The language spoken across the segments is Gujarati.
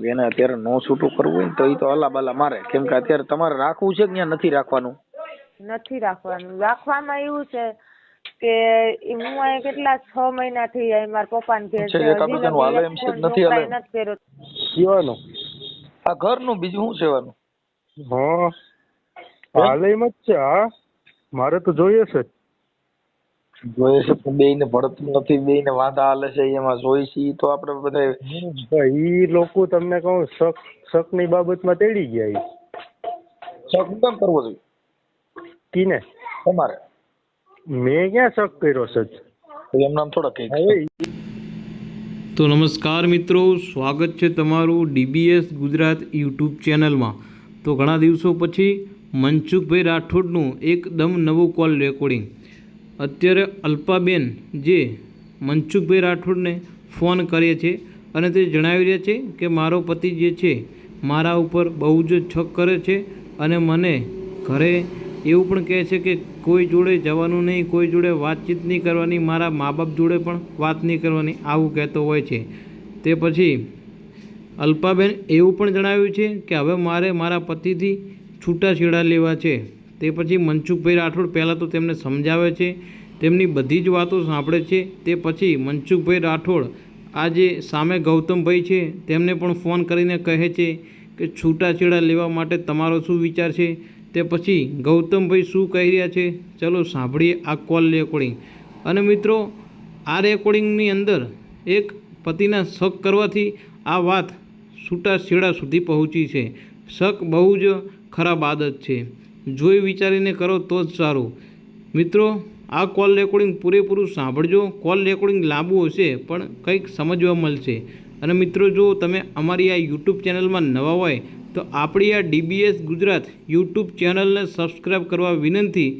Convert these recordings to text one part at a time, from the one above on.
કે એને અત્યારે નો છૂટું કરવું હોય ને તો એ તો અલા બાલા મારે, કેમ કે અત્યારે તમારે રાખવું છે કે ત્યાં નથી રાખવાનું? નથી રાખવાનું. રાખવામાં એવું છે કે હું અહીંયા કેટલા 6 મહિનાથી મારા પપ્પાને ઘેર છે, હજી લગી એક ફોન છોકરાએ નથી કર્યો. સેવાનું આ ઘરનું બીજું શું સેવાનું? હા હાલેમાં જ છે. હા મારે તો જોઈએ છે જોઈએ છે પણ બે ને ભળતું નથી, બે ને વાંધા હાલે છે, એમાં જોઈ છે તો આપડે બધા ઈ લોકો તમને કહું શક ની બાબતમાં તેડી ગયા. શક કેમ કરવો જોઈએ? કીને તમારે? મેં ક્યાં શક કર્યો છે? એમ નામ થોડા કઈ. તો નમસ્કાર મિત્રો, સ્વાગત છે તમારું DBS ગુજરાત યુટ્યુબ ચેનલમાં. તો ઘણા દિવસો પછી મનસુખભાઈ રાઠોડનું એકદમ નવું કોલ રેકોર્ડિંગ. અત્યારે અલ્પાબેન જે મનસુખભાઈ રાઠોડને ફોન કરે છે અને તે જણાવી રહ્યા છે કે મારો પતિ જે છે મારા ઉપર બહુ જ છક કરે છે અને મને ઘરે એવું પણ કહે છે કે કોઈ જોડે જવાનું નહીં, કોઈ જોડે વાતચીત નહીં કરવાની, મારા મા બાપ જોડે પણ વાત નહીં કરવાની, આવું કહેતો હોય છે. તે પછી અલ્પાબેન એવું પણ જણાવ્યું છે કે હવે મારે મારા પતિથી છૂટાછેડા લેવા છે. તે પછી મનસુખભાઈ રાઠોડ પહેલાં તો તેમને સમજાવે છે, તેમની બધી જ વાતો સાંભળે છે. તે પછી મનસુખભાઈ રાઠોડ આ જે સામે ગૌતમભાઈ છે તેમને પણ ફોન કરીને કહે છે કે છૂટાછેડા લેવા માટે તમારો શું વિચાર છે. તે પછી ગૌતમભાઈ શું કહી રહ્યા છે ચલો સાંભળીએ આ કોલ રેકોર્ડિંગ. અને મિત્રો આ રેકોર્ડિંગની અંદર એક પતિના શક કરવાથી આ વાત છૂટાછેડા સુધી પહોંચી છે. શક બહુ જ ખરાબ આદત છે, જોઈ વિચારીને કરો તો જ સારું. મિત્રો આ કોલ રેકોર્ડિંગ પૂરેપૂરું સાંભળજો. કોલ રેકોર્ડિંગ લાંબુ હશે પણ કંઈક સમજવા મળશે. અને મિત્રો જો તમે અમારી આ યુટ્યુબ ચેનલમાં નવા હોય તો આપણી આ DBS ગુજરાત યુટ્યુબ ચેનલને સબસ્ક્રાઈબ કરવા વિનંતી,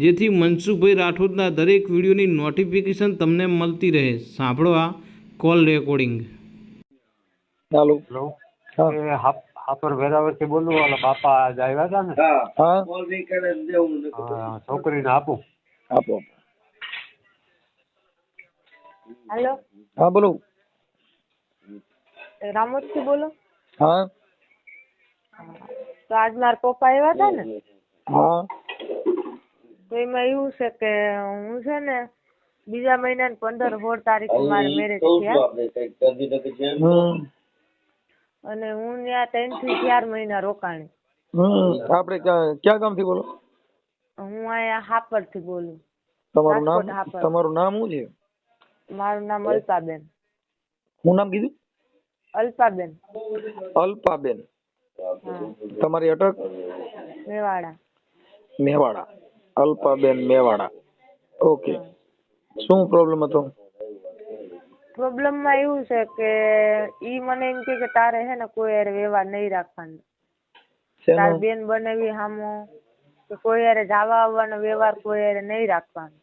જેથી મનસુખભાઈ રાઠોડના દરેક વિડીયોની નોટિફિકેશન તમને મળતી રહે. સાંભળો આ કોલ રેકોર્ડિંગ. ચાલો. હાપર વેરાવળથી બોલું. ઓલા બાપા આજ આવ્યા હતા ને? હા છોકરીને આપું. આપો. હેલો, હા બોલો. રામોદથી બોલો. હા તો આજ મારા પપ્પા આવ્યા હતા ને, હા તો એમાં એવું છે કે હું છે ને બીજા મહિનાની 15-16 તારીખે મારે મેરેજ થયા અને હું ત્યાં 3 થી 4 મહિના રોકાણી. આપણે ક્યાં ગામથી બોલો? હું અહીંયા હાપર થી બોલું. તમારું નામ? રાજકોટ હાપર. તમારું નામ શું છે? મારું નામ અલ્પાબેન. શું નામ કીધું? અલ્પાબેન. અલ્પાબેન. હા. તમારી અટક? મેવાડા. મેવાડા. અલ્પાબેન મેવાડા. ઓકે. શું પ્રોબ્લેમ હતો? પ્રોબ્લેમ માં એવું છે કે ઈ મને એમ કે તારે હે ને કોઈ હારે વ્યવહાર નહીં રાખવાનો. તાર બેન બનાવી હામો કે કોઈ હારે જવા આવવાનો વ્યવહાર કોઈ હારે નહીં રાખવાનો.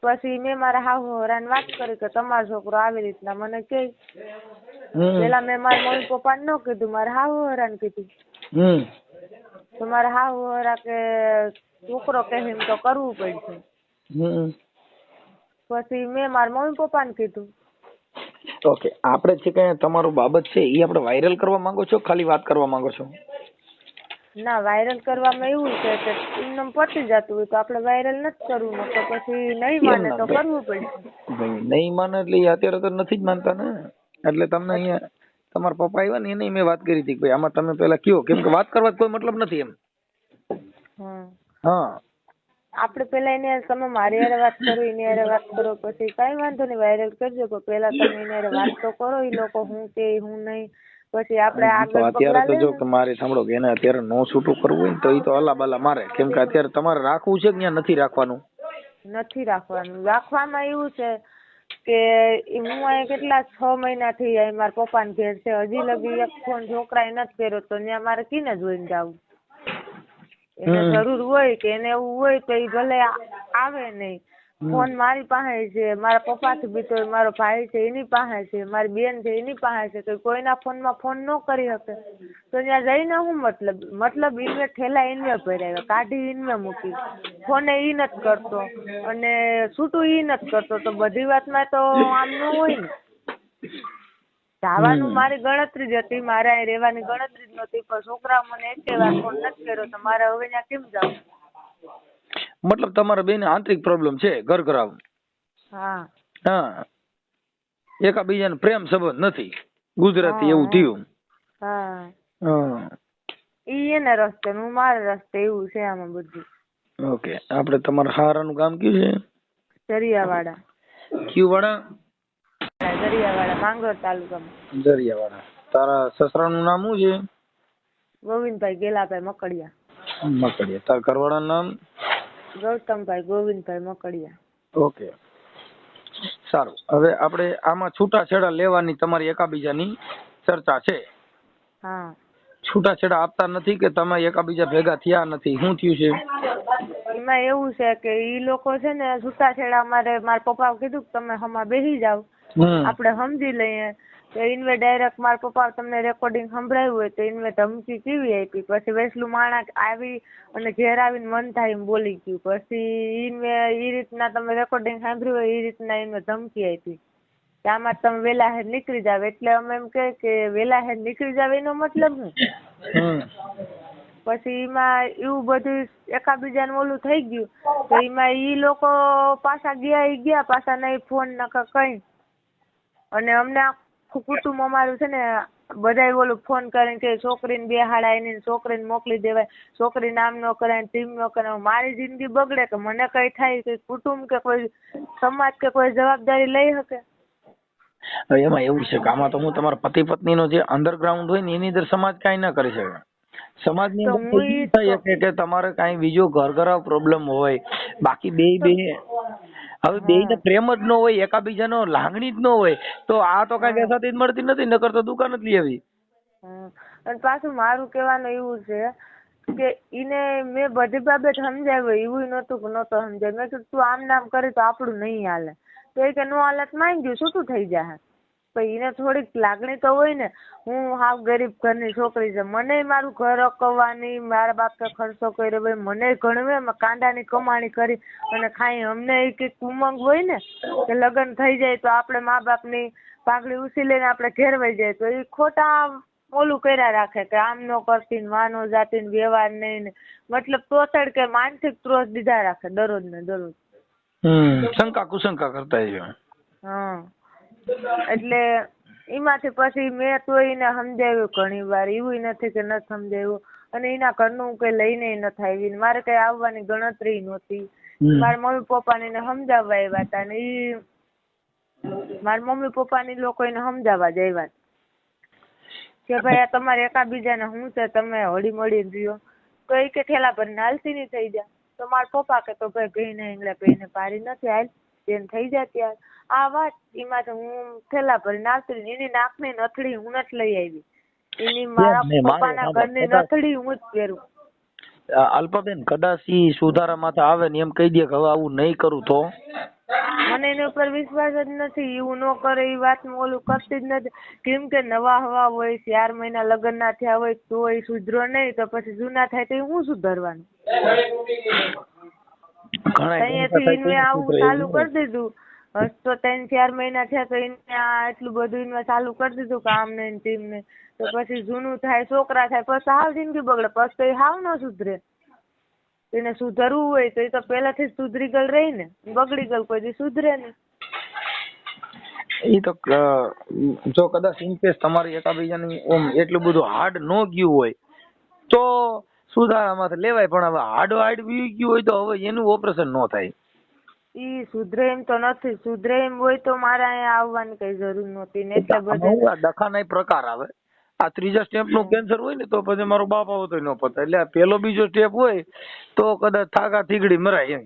પછી મેં મારા હાહુરાને વાત કરી કે તમારો છોકરો આવી રીતના મને કહે. પેલા મેં મારા મમ્મી પપ્પાને ન કીધું, મારા હાહુરાને કીધું. તો મારા હાહુરા કે છોકરો કહે એમ તો કરવું પડશે. પછી મેં મારા મમ્મી પપ્પાને કીધું. ઓકે, આપણે જે કઈ તમારું બાબત છે એ આપણે વાયરલ કરવા માંગો છો, ખાલી વાત કરવા માંગો છો? ના, વાયરલ કરવામાં એવું છે કે એમને પતી જતું હોય તો આપણે વાયરલ નથી કરવું, તો પછી નહીં માને તો કરવું પડશે. નહીં માને એટલે અત્યારે તો નથી જ માનતા ને. એટલે તમને અહીંયા તમારા પપ્પા આવ્યા ને એને મેં વાત કરી હતી કે ભાઈ આમાં તમે પેલા કયો, કેમ કે વાત કરવા કોઈ મતલબ નથી એમ. હા, આપણે પેલા એને તમે મારી હારે વાત કરો, એની હારે વાત કરો, પછી કઈ વાંધો નહીં વાયરલ કરજો, પણ પેલા તમે એની હારે વાત તો કરો. એ લોકો હું કે હું નહીં, પછી આપણે આગળ અત્યારે તો જો મારે સાંભળો કે એને અત્યારે નો છૂટું કરવું હોય તો એ તો અલા બાલા મારે, કેમ કે અત્યારે તમારે રાખવું છે કે ત્યાં નથી રાખવાનું? નથી રાખવાનું. રાખવામાં એવું છે કે હું અહીંયા કેટલા 6 મહિનાથી મારા પપ્પાને ઘેર છે, હજી લગી એક ફોન છોકરાએ નથી કર્યો, તો ત્યાં મારે કીને જોઈને જવું? એને જરૂર હોય કે એને એવું હોય તો એ ભલે આવે નહીં. ફોન મારી પાસે છે, મારા પપ્પાથી બીતો મારો ભાઈ છે એની પાસે છે, મારી બેન છે એની પાસે છે, તો કોઈના ફોનમાં ફોન ન કરી શકે તો ત્યાં જઈને શું મતલબ ઇન્વે ઠેલા ઇન્વે ભર્યા, કાઢી ઇન્વે મૂકી, ફોને ઈ નથી કરતો અને છૂટું ઈ નથી કરતો, તો બધી વાતમાં તો આમ ન હોય ને. જવાનું મારી ગણતરી જ હતી, મારે અહીં રહેવાની ગણતરી જ નહોતી, પણ છોકરાઓ મને એકે વાર ફોન નથી કર્યો તો મારે હવે ત્યાં કેમ જવું? મતલબ તમારા બેને આંતરિક પ્રોબ્લેમ છે, ઘર ઘરાવ? હા હા, એકાબીજાનો પ્રેમ સંબંધ નથી, ગુજરાતી એવું થયું. હા, હા, ઈ એના રસ્તે હું મારા રસ્તે, એવું છે આમાં બધું. ઓકે. આપણે તમારા હારાનું ગામ કયું છે? દરિયાવાડા. કયું વાળા? દરિયાવાડા, માંગરોળ તાલુકામાં. દરિયાવાડા. તારા સસરાનું નામ શું છે? ગોવિંદભાઈ ગેલાભાઈ મકડિયા. મકડિયા. તારા ઘરવાળાનું નામ? ગૌતમભાઈ ગોવિંદભાઈ મકડિયા. ઓકે, સારું. હવે આપણે આમાં છૂટાછેડા લેવાની તમારી એકાબીજાની ચર્ચા છે. હા, છૂટાછેડા આપતા નથી કે તમે એકાબીજા ભેગા થયા નથી, શું થયું છે? એમાં એવું છે કે ઈ લોકો છે ને છૂટાછેડા, મારા પપ્પા કીધું કે તમે હમા બેસી જાવ, આપણે સમજી લઈએ. તો ઇનવે ડાયરેક્ટ મારા પપ્પા તમને રેકોર્ડિંગ સંભળાયું હોય તો ઇનવે ધમકી કેવી આપી, પછી વેસલું માણસ આવી અને ઘેર આવીને મન થાય એમ બોલી ગયું, પછી ઇનવે એ રીતના તમે રેકોર્ડિંગ સાંભળ્યું હોય એ રીતના ઇનવે ધમકી આપી કે આમાં તમે વેલા હેર નીકળી જાવ. એટલે અમે એમ કે વેલા હેર નીકળી જાવ એનો મતલબ શું? પછી એમાં એવું બધું એકાબીજાનું ઓલું થઈ ગયું તો એમાં ઈ લોકો પાછા ગયા પાછા નહીં ફોન નકર કઈ. અને અમને આખું કુટુંબ અમારું છે ને બધાય ઓલું ફોન કરીને કે છોકરીને બેહાડાય નહીં, છોકરીને મોકલી દેવાય, છોકરી નામ ન કરાય, ટીમ ન કરાય. મારી જિંદગી બગડે કે મને કઈ થાય કે કુટુંબ કે કોઈ સમાજ કે કોઈ જવાબદારી લઈ શકે? એમાં એવું છે કે આમાં તો હું તમારા પતિ પત્ની નો જે અંડરગ્રાઉન્ડ હોય ને એની અંદર સમાજ કઈ ના કરી શકે. સમાજ ની અંદર થઈ શકે કે તમારે કઈ બીજો ઘર ઘરાવ પ્રોબ્લેમ હોય, બાકી બે હવે બે ને પ્રેમ જ ન હોય, એકાબીજાનો લાગણી જ ન હોય તો આ તો કઈ બેસાતી જ મળતી નથી, નકર તો દુકાન જ લઈ આવી. અને પાછું મારું કહેવાનું એવું છે કે ઈને મેં બધી બાબત સમજાવ્યું, એવું નહોતું કે નહોતો સમજાય. મેં કીધું તું આમ નામ કરી તો આપણું નહીં હાલે. તો એ કે નો હાલત માંગ ગયું છૂટું થઈ જાય. પણ એને થોડીક લાગણી તો હોય ને. હું હાવ ગરીબ ઘરની છોકરી છે, મને મારું ઘર અકવવાની, મારા બાપે ખર્ચો કર્યો ભાઈ, મને ઘણવે કાંદાની કમાણી કરી અને ખાઈ. અમને એ કંઈક ઉમંગ હોય ને કે લગ્ન થઈ જાય તો આપણે મા બાપની પાઘડી ઉછીલીને આપણે ઘેર વહી જાય, તો એ ખોટા ઓલું કર્યા રાખે કે આમ નો કરતી ને વાનો જાતી ને વ્યવહાર નહીં ને, મતલબ તોછડ કે માનસિક ત્રોસ દીધા રાખે દરરોજ ને દરરોજ. શંકા કુશંકા કરતા છે. હા, એટલે એમાંથી પછી મેં તો એને સમજાવ્યું ઘણી વાર, એવું નથી કે નથી સમજાવ્યું. અને એના ઘરનું કઈ લઈને નથી આવી, મારે કઈ આવવાની ગણતરી નહોતી. મારા મમ્મી પપ્પાને સમજાવવા આવ્યા હતા ને ઈ મારા મમ્મી પપ્પાની લોકો એને સમજાવવા જ આવ્યા કે ભાઈ આ તમારે એકાબીજાને શું છે, તમે હળી મળી રહ્યો. તો એ કે ઠેલા ભરીને હાલતી નહીં થઈ જાય. તો મારા પપ્પા કે તો ભાઈ ભાઈને એંગલા ભાઈને પારી નથી હાલ તેને થઈ જાય ત્યારે આ વાત. એમાં તો હું ઠેલા ભરીને હાલતી રહી. એની નાકની નથડી હું નથી લઈ આવી, એની મારા પપ્પાના ઘરની નથડી હું જ પહેરું. અલ્પાબેન કદાચ ઈ સુધારા માથે આવે ને એમ કહી દે કે હવે આવું નહીં કરું તો? મને એની ઉપર વિશ્વાસ જ નથી. એવું ન કરે એ વાત ઓલું કરતી જ નથી. કેમ કે નવા હવા હોય, 4 મહિના લગ્ન ના થયા હોય તો એ સુધરો નહીં, તો પછી જૂના થાય તો હું સુધરવાનું? અહીંયાથી એને આવું ચાલુ કરી દીધું. તો 3-4 મહિના થયા તો એને એટલું બધું એને ચાલુ કરી દીધું કે આમ ને તેમ ને. તો પછી જૂનું થાય, છોકરા થાય, પછી હાવ જિંદગી બગડે. પછી તો એ હાવ ન સુધરે. એને સુધરવું હોય તો એ તો પહેલાથી જ સુધરી ગયેલ રહી ને, બગડી ગયેલ કોઈ દી સુધરે નહીં. એ તો જો કદાચ ઇનકેસ તમારી એકાબીજાની ઓમ એટલું બધું હાર્ડ ન ગયું હોય તો સુધારામાં લેવાય, પણ હવે હાર્ડ વી ગયું હોય તો હવે એનું ઓપરેશન ન થાય. ઈ સુધરે એમ તો નથી. સુધરે એમ હોય તો મારે અહીંયા આવવાની કઈ જરૂર નહોતી ને. એટલે બધે દખાના પ્રકાર આવે. આ ત્રીજા સ્ટેપ નું કેન્સર હોય ને તો પછી મારો બાપ આવો તો ન પતા. એટલે આ પેલો બીજો સ્ટેપ હોય તો કદાચ થાકા થીગડી મરાય એમ.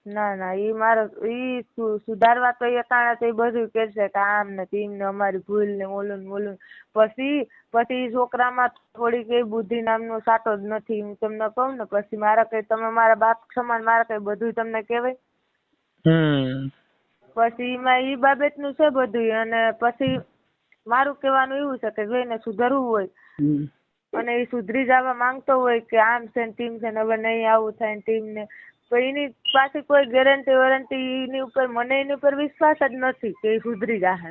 ના ઈ મારો ઈ સુધારવા તો એ કારણે તો એ બધું કરશે કે આમ ને તેમ ને અમારી ભૂલ ને ઓલું ને ઓલું. પછી છોકરામાં થોડી કઈ બુદ્ધિ નામનો સાટો જ નથી. હું તમને કહું ને પછી મારા કઈ તમે મારા બાપ સમાન મારા કઈ બધું તમને કહેવાય. પછી એમાં ઈ બાબતનું છે બધું. અને પછી મારું કહેવાનું એવું છે કે જો એને સુધરવું હોય અને એ સુધરી જવા માંગતો હોય કે આમ છે ને ટીમ છે ને હવે નહીં આવું થાય ને ટીમ ને, તો એની પાસે કોઈ ગેરંટી વોરંટી એની ઉપર મને એની ઉપર વિશ્વાસ જ નથી કે એ સુધરી જાય.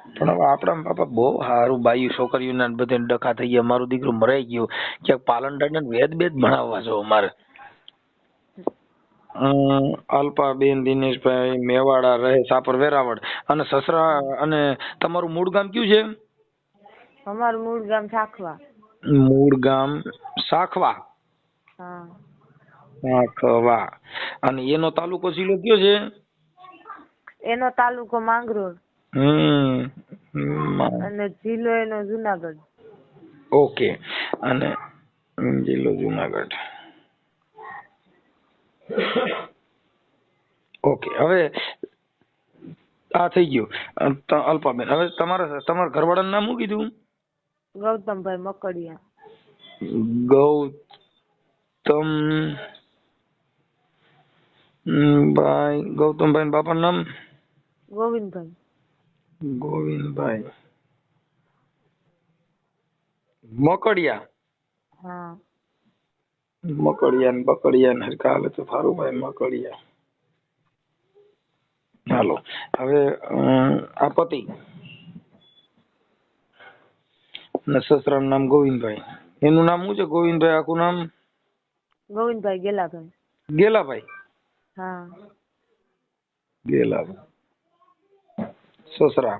પણ હવે આપણા બાપા બહુ સારું બાયું છોકરીઓના ને બધે ડખા થઈ ગયા. મારું દીકરું મરાઈ ગયું. ક્યાંક પાલનડાને વેદ બેદ ભણાવવા જો અમારે. અલ્પાબેન દિનેશભાઈ મેવાડા રહે સાપર વેરાવળ. અને સસરા અને તમારું મૂળ ગામ કયું છે? અમારું મૂળ ગામ સાખવા. મૂળ ગામ સાખવા. હા. સાખવા. અને એનો તાલુકો જિલ્લો કયો છે? એનો તાલુકો માંગરોળ. અને જિલ્લો એનો જુનાગઢ. ઓકે. અને જિલ્લો જુનાગઢ. ઓકે. હવે આ થઈ ગયું અલ્પાબેન. હવે તમારા ઘરવાળાનું નામ શું કીધું? ગૌતમભાઈ મકડિયા. ગૌતમભાઈ બાપાનું નામ? ગોવિંદભાઈ. ગોવિંદભાઈ મકડિયા. હા. મકડિયા ને બકડિયા ને હરખા હાલે તો સારું ભાઈ. મકડિયા. હાલો. હવે આ પતિ ને સસરાનું નામ ગોવિંદભાઈ. એનું નામ શું છે? ગોવિંદભાઈ આખું નામ? ગોવિંદભાઈ ગેલાભાઈ. ગેલાભાઈ. હા. ગેલાભાઈ. સસરા.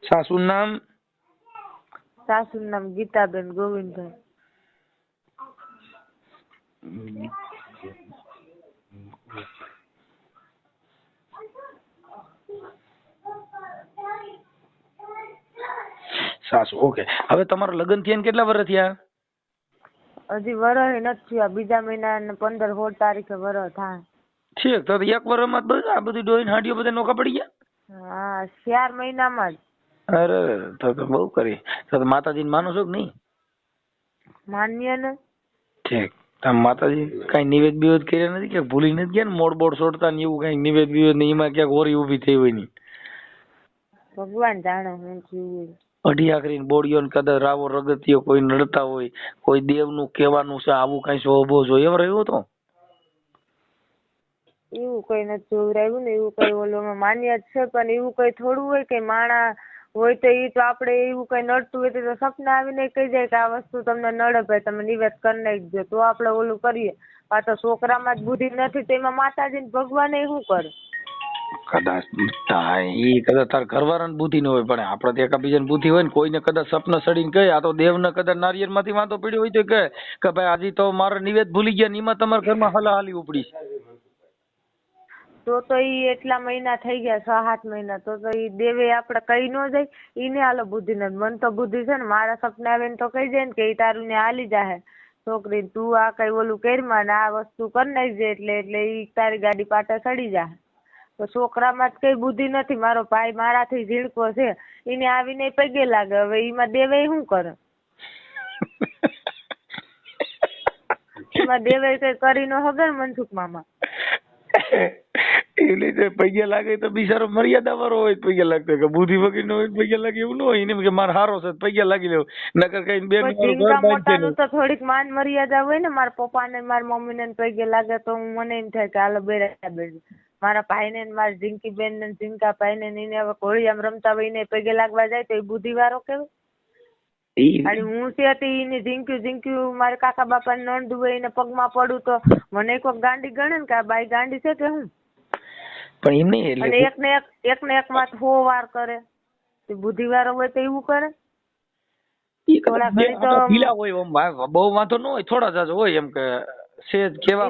સાસુનું નામ? સાસુનું નામ ગીતાબેન ગોવિંદભાઈ. સાસુ. ઓકે. હવે તમારા લગ્ન થયા કેટલા વર્ષ થયા? હજી વરહ નથી થયા. બીજા મહિના 15-16 તારીખે વરહ થાય. ઠીક. તો એક વર્ષમાં જ આ બધી ડોહીને હાડીઓ બધા નોખા પડી ગયા? હા, 4 મહિનામાં જ. અરે તો બહુ કરી. તો માતાજીને માનો છો કે નહીં? માન્ય ને. ઠીક. તમે માતાજી કઈ નિવેદ બિવેદ કર્યા નથી? ક્યાંક ભૂલી નથી ગયા ને? મોડ બોડ છોડતા ને એવું કઈ નિવેદ બિવેદ ને એમાં ક્યાંક ઓરી ઉભી થઈ હોય ની? ભગવાન જાણે હું જીવું. અઢી આખરી બોડીઓ ને કદાચ રાવો રગતિયો કોઈ નડતા હોય, કોઈ દેવનું કહેવાનું છે આવું કઈ શોભો જોઈએ એમ રહ્યો તો? એવું કઈ નથી જોવરાયું ને. એવું કઈ ઓલોમાં માન્ય જ છે. પણ એવું કઈ થોડું હોય કે માણા હોય તો એ તો આપણે એવું કઈ નડતું હોય તો સપના આવીને કહી જાય કે આ વસ્તુ તમને નડે ભાઈ તમે નિવેદ કરી નાખજો તો આપણે ઓલું કરીએ. આ તો છોકરામાં જ બુદ્ધિ નથી તો એમાં માતાજી ને ભગવાન શું કરે? કદાચ તાર ઘરવાળાને બુદ્ધિ ન હોય પણ આપડે તો એકાબીજાને બુદ્ધિ હોય ને. કોઈને કદાચ સપના સડીને કહે આ તો દેવને કદાચ નારિયેળ માંથી વાંધો પડ્યો હોય તો કહે કે ભાઈ આજે તો મારા નિવેદ ભૂલી ગયા ને એમાં તમારા ઘરમાં હલાહાલી ઉપડી છે. તો ઈ એટલા મહિના થઈ ગયા 6-7 મહિના તો ઈ દેવે આપણે કઈ ન જાય. ઈને હાલો બુદ્ધિ નથી. મન તો બુદ્ધિ છે ને. મારા સપના આવે ને તો કહી જાય ને કે ઈ તારું ને હાલી જાહે છોકરી તું આ કઈ ઓલું કર્યું ને આ વસ્તુ કરી નાખજે એટલે ઈ તારી ગાડી પાટે ચડી જાહે. તો છોકરામાં જ કઈ બુદ્ધિ નથી. મારો ભાઈ મારાથી ઝીણકો છે એને આવીને પગે લાગે. હવે એમાં દેવે શું કરે? એમાં દેવે કઈ કરી નો હગર મનસુખ મામા. એ રીતે પૈયા લાગે તો બિચારો મર્યાદા વાળો હોય પૈયા લાગતો કે બુદ્ધિ વગર નો હોય પૈયા લાગે એવું ન હોય. એને કે મારે હારો છે પૈયા લાગી લેવું નકર કઈ બેન મોટાનું તો થોડીક માન મર્યાદા હોય ને. મારા પપ્પા ને મારા મમ્મી ને પગે લાગે તો મને એમ થાય કે હાલો બેડા બેડ. મારા ભાઈ ને મારા ઝીંકી બેન ને ઝીંકા ભાઈ ને એને હવે ઘોડિયામાં રમતા હોય એને પગે લાગવા જાય તો એ બુદ્ધિ વાળો કેવાય? અને હું છે એને ઝીંક્યું મારા કાકા બાપા ને નોંધ હોય એને પગમાં પડું તો મને કોઈ ગાંડી ગણે ને કે આ બાઈ ગાંડી છે કે હું? પણ એમ નહીં. અને એકને એક માં 100 વાર કરે. બુદ્ધિ વાળો હોય તો એવું કરે? થોડા ઘણી તો બહુ વાંધો ન હોય. થોડા જાજો હોય એમ કે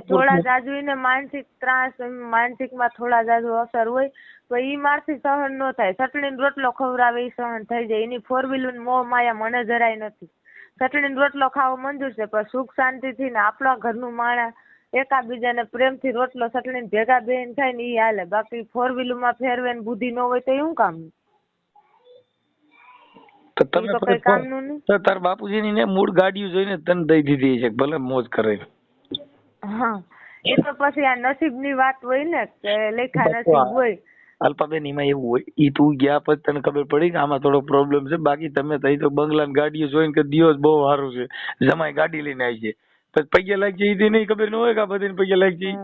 થોડા જાજુ ને માનસિક ત્રાસ માનસિક માં થોડા જાજુ અસર હોય તો ઈ મારથી સહન ન થાય. ચટણી રોટલો ખવડાવે ઈ સહન થઈ જાય. એની 4 વ્હીલર મોહ માયા મને જરાય નથી. ચટણી રોટલો ખાવો મંજૂર છે પણ સુખ શાંતિ થી ને આપણા ઘરનું માણસ એકાબીજાને પ્રેમથી રોટલો ચટણી ભેગા બેન થાય ને ઈ હાલે. બાકી 4 વ્હીલર માં ફેરવે ને બુદ્ધિ ન હોય તો એવું કામ? તાર બાપુજી ની મૂળ ગાડીઓ જોઈને તને દઈ દીધી છે ભલે મોજ કરે. હા એ તો પછી આ નસીબ ની વાત હોય ને કે લેખા નસીબ હોય. અલ્પાબેન એમાં એવું હોય ઈ તું ગયા પછી તને ખબર પડી કે આમાં થોડો પ્રોબ્લેમ છે. બાકી તમે તઈ તો બંગલા ની ગાડીઓ જોઈને કે દિવસ બહુ સારું છે જમાઈ ગાડી લઈને આવી છે પછી પૈયા લાગી જાય એ નહીં ખબર ન હોય કે આ બધી પૈયા લાગી જાય.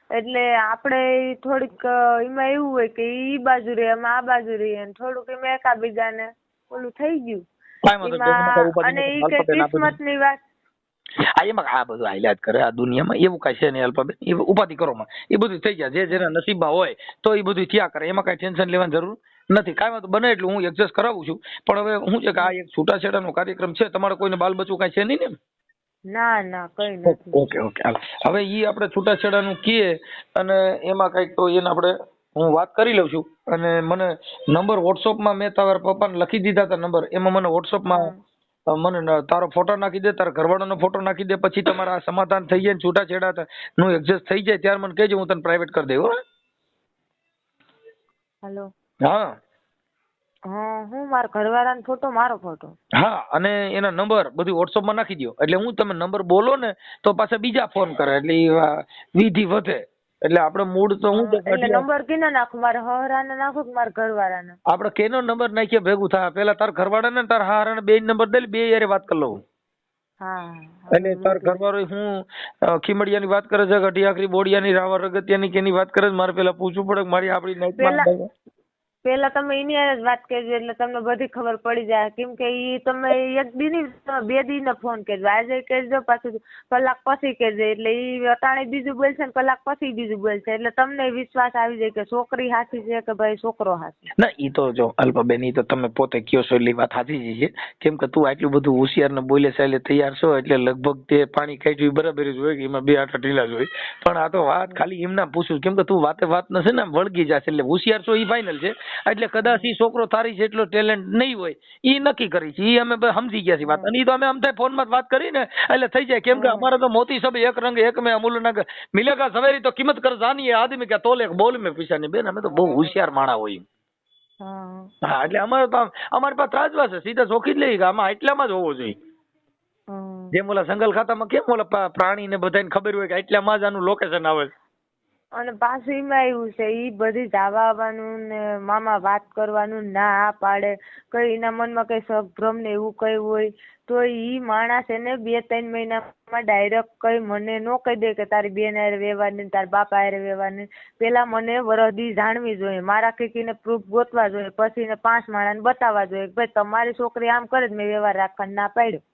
એટલે આપણે થોડીક એમાં એવું હોય કે ઈ બાજુ રહે અમે આ બાજુ રહીએ ને થોડુંક એમાં એકાબીજાને ઓલું થઈ ગયું કાંઈ વાંધો નહીં, એમાં. ઉપાધિ અને નથી. ઈ કે અલ્પાબેન, આ બધું કિસ્મતની વાત. એમાં આ બધું હાલ્યા જ કરે આ દુનિયામાં, એવું કાંઈ છે નહીં અલ્પાબેન. એ ઉપાધિ કરો માં, એ બધું થઈ જાય. જે જેના નસીબમાં હોય તો એ બધું થયા કરે, એમાં કાંઈ ટેન્શન લેવાની જરૂર નથી. કાંઈ વાંધો, બને એટલું હું એડજસ્ટ કરાવું છું. પણ હવે શું છે કે આ એક છૂટાછેડાનો કાર્યક્રમ છે, તમારે કોઈને બાલ બચ્ચું કાંઈ છે નહીં ને? ના ના કઈ નથી. ઓકે ઓકે, હાલ હવે ઈ આપણે છૂટાછેડાનું કીએ અને એમાં કંઈક તો એને આપણે હું વાત કરી લઉં છું. અને મને નંબર વોટ્સઅપમાં મેં તારા પપ્પાને લખી દીધા હતા નંબર, એમાં મને વોટ્સઅપમાં મને તારો ફોટો નાખી દે, તારા ઘરવાળાનો ફોટો નાખી દે. પછી તમારા સમાધાન થઈ જાય ને છૂટાછેડા નું એડજસ્ટ થઈ જાય ત્યારે મને કહેજો, હું તને પ્રાઇવેટ કરી દઉં. હો હેલો. હા હા, હું મારા ઘરવાળાનો ફોટો, મારો ફોટો. હા, અને એના નંબર બધું વોટ્સઅપમાં નાખી દો. એટલે હું તમે નંબર બોલો ને તો પાછા બીજા ફોન કરે, એટલે ઈ વિધિ વધે. એટલે આપણે મૂળ તો હું એટલે નંબર કેને નાખું, મારા હહરાને નાખું કે મારા ઘરવાળાને? આપણે કેનો નંબર નાખીએ ભેગું થાય. પેલા તાર ઘરવાળાને ને તાર હારાને બે નંબર દે, બે યારે વાત કરી લઉં. હા. એટલે તાર ઘરવાળો હું ખીમડિયાની વાત કરે છે, ગઢિયાકરી બોડિયાની, રાવર રગતિયાની કેની વાત કરે છે, મારે પેલા પૂછવું પડે કે મારી આપણી નાઈટમાં. પેલા તમે એની હારે જ વાત કરજો એટલે તમને બધી ખબર પડી જાય. કેમ કે ઈ તમે એક દી ની બે દી ને ફોન કરજો, આજે કરજો પાછું કલાક પછી કરજો. એટલે ઈ અટાણે બીજું બોલશે ને કલાક પછી બીજું બોલશે, એટલે તમને વિશ્વાસ આવી જાય કે છોકરી સાચી છે કે ભાઈ છોકરો સાચો. ના, ઈ તો જો અલ્પાબેન, ઈ તો તમે પોતે કયો છો એટલે વાત સાચી જ છે. કેમ કે તું આટલું બધું હોશિયાર ને બોલે છે એટલે તૈયાર છો, એટલે લગભગ તે પાણી કાઢ્યું બરાબર જ હોય કે એમાં બે આટા ઢીલા જ હોય. પણ આ તો વાત ખાલી એમના પૂછું, કેમ કે તું વાતે વાત નથી ને વળગી જશે. એટલે હોશિયાર છો ઈ ફાઇનલ છે. એટલે કદાચ ઈ છોકરો તારી જેટલો ટેલેન્ટ નહીં હોય, ઈ નક્કી કરી છે, ઈ અમે સમજી ગયા છીએ વાત. અને ઈ તો અમે અમથાય ફોનમાં વાત કરી ને એટલે થઈ જાય. કેમ કે અમારે તો મોતી સબ એક રંગ એક મેં અમૂલ ના મિલેગા સવેરી તો કિંમત કર જાની આદમી કે તોલે બોલ મેં પૈસા ની. બેન, અમે તો બહુ હોશિયાર માણા હોય. હા, એટલે અમારે તો અમારી પાસે ત્રાજવા છે, સીધા ચોખી જ લઈ ગયા. આમાં એટલામાં જ હોવો જોઈએ. જેમ ઓલા જંગલ ખાતામાં કેમ ઓલા પ્રાણી ને બધાને ખબર હોય કે એટલામાં જ આનું લોકેશન આવે. અને પાછું એમાં એવું છે, ઈ બધી જવા આવવાનું ને મામા વાત કરવાનું ના પાડે, કઈ એના મનમાં કઈ સભ્રમ ને એવું કઈ હોય તો ઈ માણસ એને 2-3 મહિનામાં ડાયરેક્ટ કઈ મને નો કહી દે કે તારી બેન હારે વ્યવહારની, તારા બાપા હારે વ્યવહારની. પેલા મને વરદી જાણવી જોઈએ, મારા કીકીને પ્રૂફ ગોતવા જોઈએ, પછી ને 5 માણસને બતાવવા જોઈએ કે ભાઈ તમારી છોકરી આમ કરે જ મેં વ્યવહાર રાખવાનું ના પાડ્યો,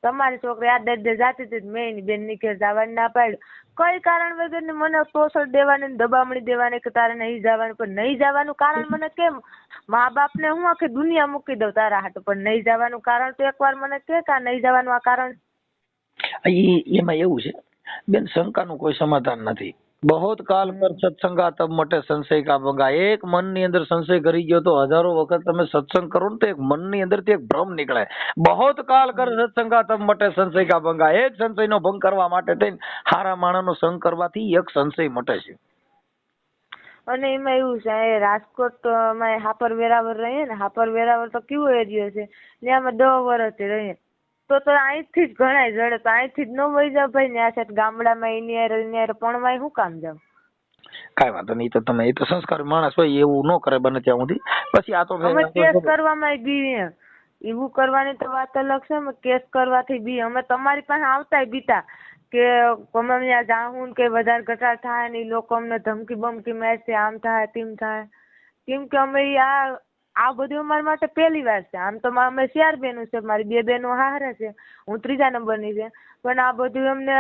તમારી છોકરી આ દર્દે જાતી હતી મેં એની બેન ની ઘેર જવાનું ના પાડ્યું. કઈ કારણ વગર ને મને ટોસર દેવાની, દબામણી દેવાની કે તારે નહીં જવાનું. પણ નહીં જવાનું કારણ મને કેમ, મા બાપ ને હું આખી દુનિયા મૂકી દઉં તારા હાટુ, પણ નહીં જવાનું કારણ તો એકવાર મને કે નહીં જવાનું આ કારણ. એમાં એવું છે બેન, શંકાનું કોઈ સમાધાન નથી. बहुत काल कर सत्संगा तब मटे संशय का भंगा. एक मन ની અંદર સંશય કરી ગયો તો હજારો વખત તમે સત્સંગ કરો ને તો એક મન ની અંદર થી એક ભ્રમ નીકળે. बहुत काल कर સત્સંગા તબ મટે સંશય કા ભંગા. એક સંશય નો ભંગ કરવા માટે થઈને હારા માણસનો સંગ કરવાથી એક સંશય મટે છે. અને એમાં એવું છે, રાજકોટ માં હાપર વેરાવળ રહીએ ને, હાપર વેરાવળ તો કેવો એરિયો છે, ત્યાં અમે 10 વર્ષથી રહીએ. તો અહીંથી જ ઘણાય જડે, તો અહીંથી જ ન વહી જાવ ભાઈ, ત્યાં છે ગામડામાં એની હારે પણ શું કામ જાવ? કાંઈ વાંધો નહીં, તો તમે એ તો સંસ્કાર માણસ હોય એવું ન કરે બને ત્યાં સુધી. પછી આ તો અમે કેસ કરવામાં બી એવું કરવાની તો વાત અલગ છે, અમે કેસ કરવાથી બી અમે તમારી પાસે આવતાય બીતા કે અમે ત્યાં જાઉં કે વધારે ઘટાડ થાય ને લોકો અમને ધમકી બમકી મારશે, આમ થાય તેમ થાય. કેમ કે અમે આ બધું અમારા માટે પહેલી વાર છે. આમ તો અમે 4 બહેનો છે, મારી 2 બહેનો હારે છે, હું 3જા નંબરની છે. પણ આ બધું અમને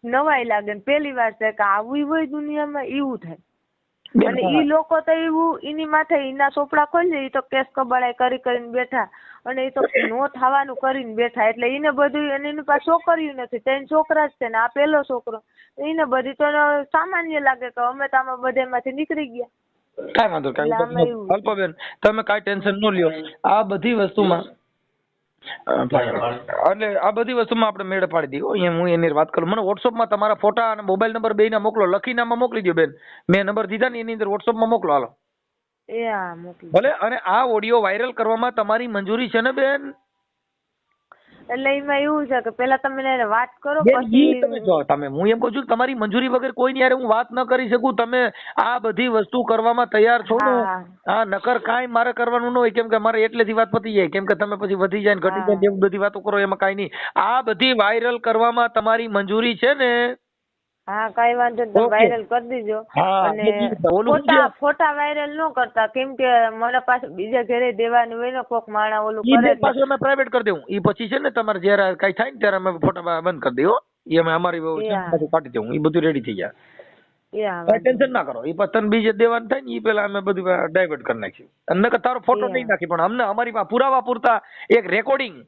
નવાઈ લાગે ને પહેલી વાર છે કે આવું હોય દુનિયામાં, એવું થાય. અને ઈ લોકો તો એવું એની માથે એના ચોપડા ખોલી, ઈ તો કેસ કબાડાઈ કરીને બેઠા, અને એ તો નો થવાનું કરીને બેઠા. એટલે એને બધું, અને એની પાસે છોકરીઓ નથી, 3 છોકરા જ છે ને આ પહેલો છોકરો. એને બધી તો સામાન્ય લાગે કે અમે તો આમાં બધેમાંથી નીકળી ગયા. કાંઈ વાંધો કાંઈ અલ્પાબેન, તમે કાંઈ ટેન્શન ન લ્યો. આ બધી વસ્તુમાં એટલે આ બધી વસ્તુમાં આપણે મેળ પાડી દઈએ. અહીંયા હું એની વાત કરું. મને વોટ્સઅપમાં તમારા ફોટા અને મોબાઈલ નંબર બેયના મોકલો, લખીને આમાં મોકલી દો બેન. મેં નંબર દીધા ને એની અંદર વોટ્સઅપમાં મોકલો. હાલો ભલે. અને આ ઓડિયો વાયરલ કરવામાં તમારી મંજૂરી છે ને બેન? એટલે એમાં એવું છે કે પેલા તમે એને વાત કરો, પછી તમે, હું એમ કહું છું કે તમારી મંજૂરી વગર કોઈની હારે હું વાત ન કરી શકું. તમે આ બધી વસ્તુ કરવામાં તૈયાર છો ને? હા, નકર કાંઈ મારે કરવાનું ન હોય. કેમ કે મારે એટલેથી વાત પતી જાય. કેમ કે તમે પછી વધી જાય ને ઘટી જાય એવી બધી વાતો કરો, એમાં કાંઈ નહીં. આ બધી વાયરલ કરવામાં તમારી મંજૂરી છે ને? હા કાંઈ વાંધો નહીં, તમે Okay. વાયરલ કરી દીજો. હા, અને એટલે ઓલું શું છે? ફોટા વાયરલ ન કરતા, કેમ કે મને પાછું બીજા ઘરે દેવાનું હોય ને, કોક માણા ઓલું ઈ કરે બે એટલે. પાછું અમે પ્રાઇવેટ કરી દેવું. ઈ પછી છે ને તમારે જયારે કઈ થાય ને ત્યારે અમે ફોટા બંધ કરી દઈએ હો. ઈ અમે અમારી Yeah. કાઢી દેવું. ઈ બધું રેડી થઈ જાય. Yeah, કઈ ટેન્શન ના કરો. ઈ પછી તને બીજે દેવાનું થાય ને ઈ પેલા અમે બધું ડાયવર્ટ કરી નાખ્યું. અને નકર તારો ફોટો Yeah. નહીં નાખી, પણ અમને અમારી પાસે પુરાવા પૂરતા એક રેકોર્ડિંગ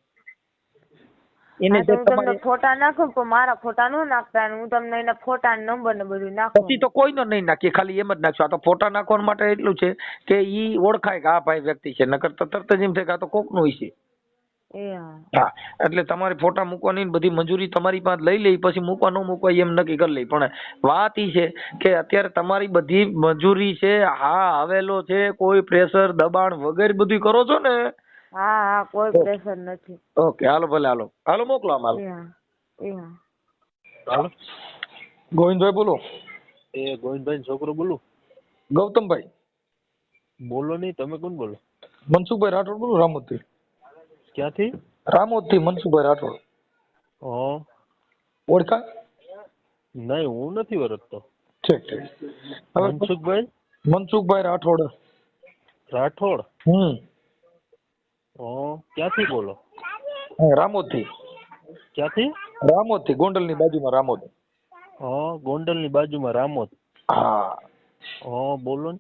એને હા, તો જે હું તમને તમારે ફોટા નાખું, પણ મારા ફોટા ન નાખતા, અને હું તમને એના ફોટા નંબર ને બધું નાખું. પછી તો કોઈનો નહીં નાખીએ, ખાલી એમ જ નાખશું. આ તો ફોટા નાખવા માટે એટલું છે કે ઈ ઓળખાય કે આ ભાઈ વ્યક્તિ છે, નકર તો તરત જ એમ થાય કે આ તો કોકનું હશે. Yeah. હા, એટલે તમારે ફોટા મૂકવાની ને બધી મંજૂરી તમારી પાસે લઈ લઈ, પછી મૂકવા ન મૂકવા એમ નક્કી કરી લઈ. પણ વાત ઈ છે કે અત્યારે તમારી બધી મંજૂરી છે, હા આવેલો છે, કોઈ પ્રેશર દબાણ વગેરે બધું કરો છો ને? હા હા, કોઈ પ્રેશર નથી. ઓકે, હાલો ભલે, હાલો મોકલો આમ. હાલો Yeah. Yeah. હાલો, ગોવિંદભાઈ બોલો. એ ગોવિંદભાઈ છોકરો બોલું. ગૌતમભાઈ બોલો નહીં, તમે કોણ બોલો? મનસુખભાઈ રાઠોડ બોલું, રામોદથી. ક્યાંથી? રામોદથી મનસુખભાઈ રાઠોડ. હા, ઓળખા? નહીં હું નથી ઓળખતો. ઠીક ઠીક. હવે મનસુખભાઈ મનસુખભાઈ રાઠોડ. રાઠોડ. ક્યાંથી બોલો? રામોદથી. ક્યાંથી? રામોદથી, ગોંડલની બાજુમાં રામોદ. ગોંડલની બાજુમાં રામોદ. હા, બોલો ને.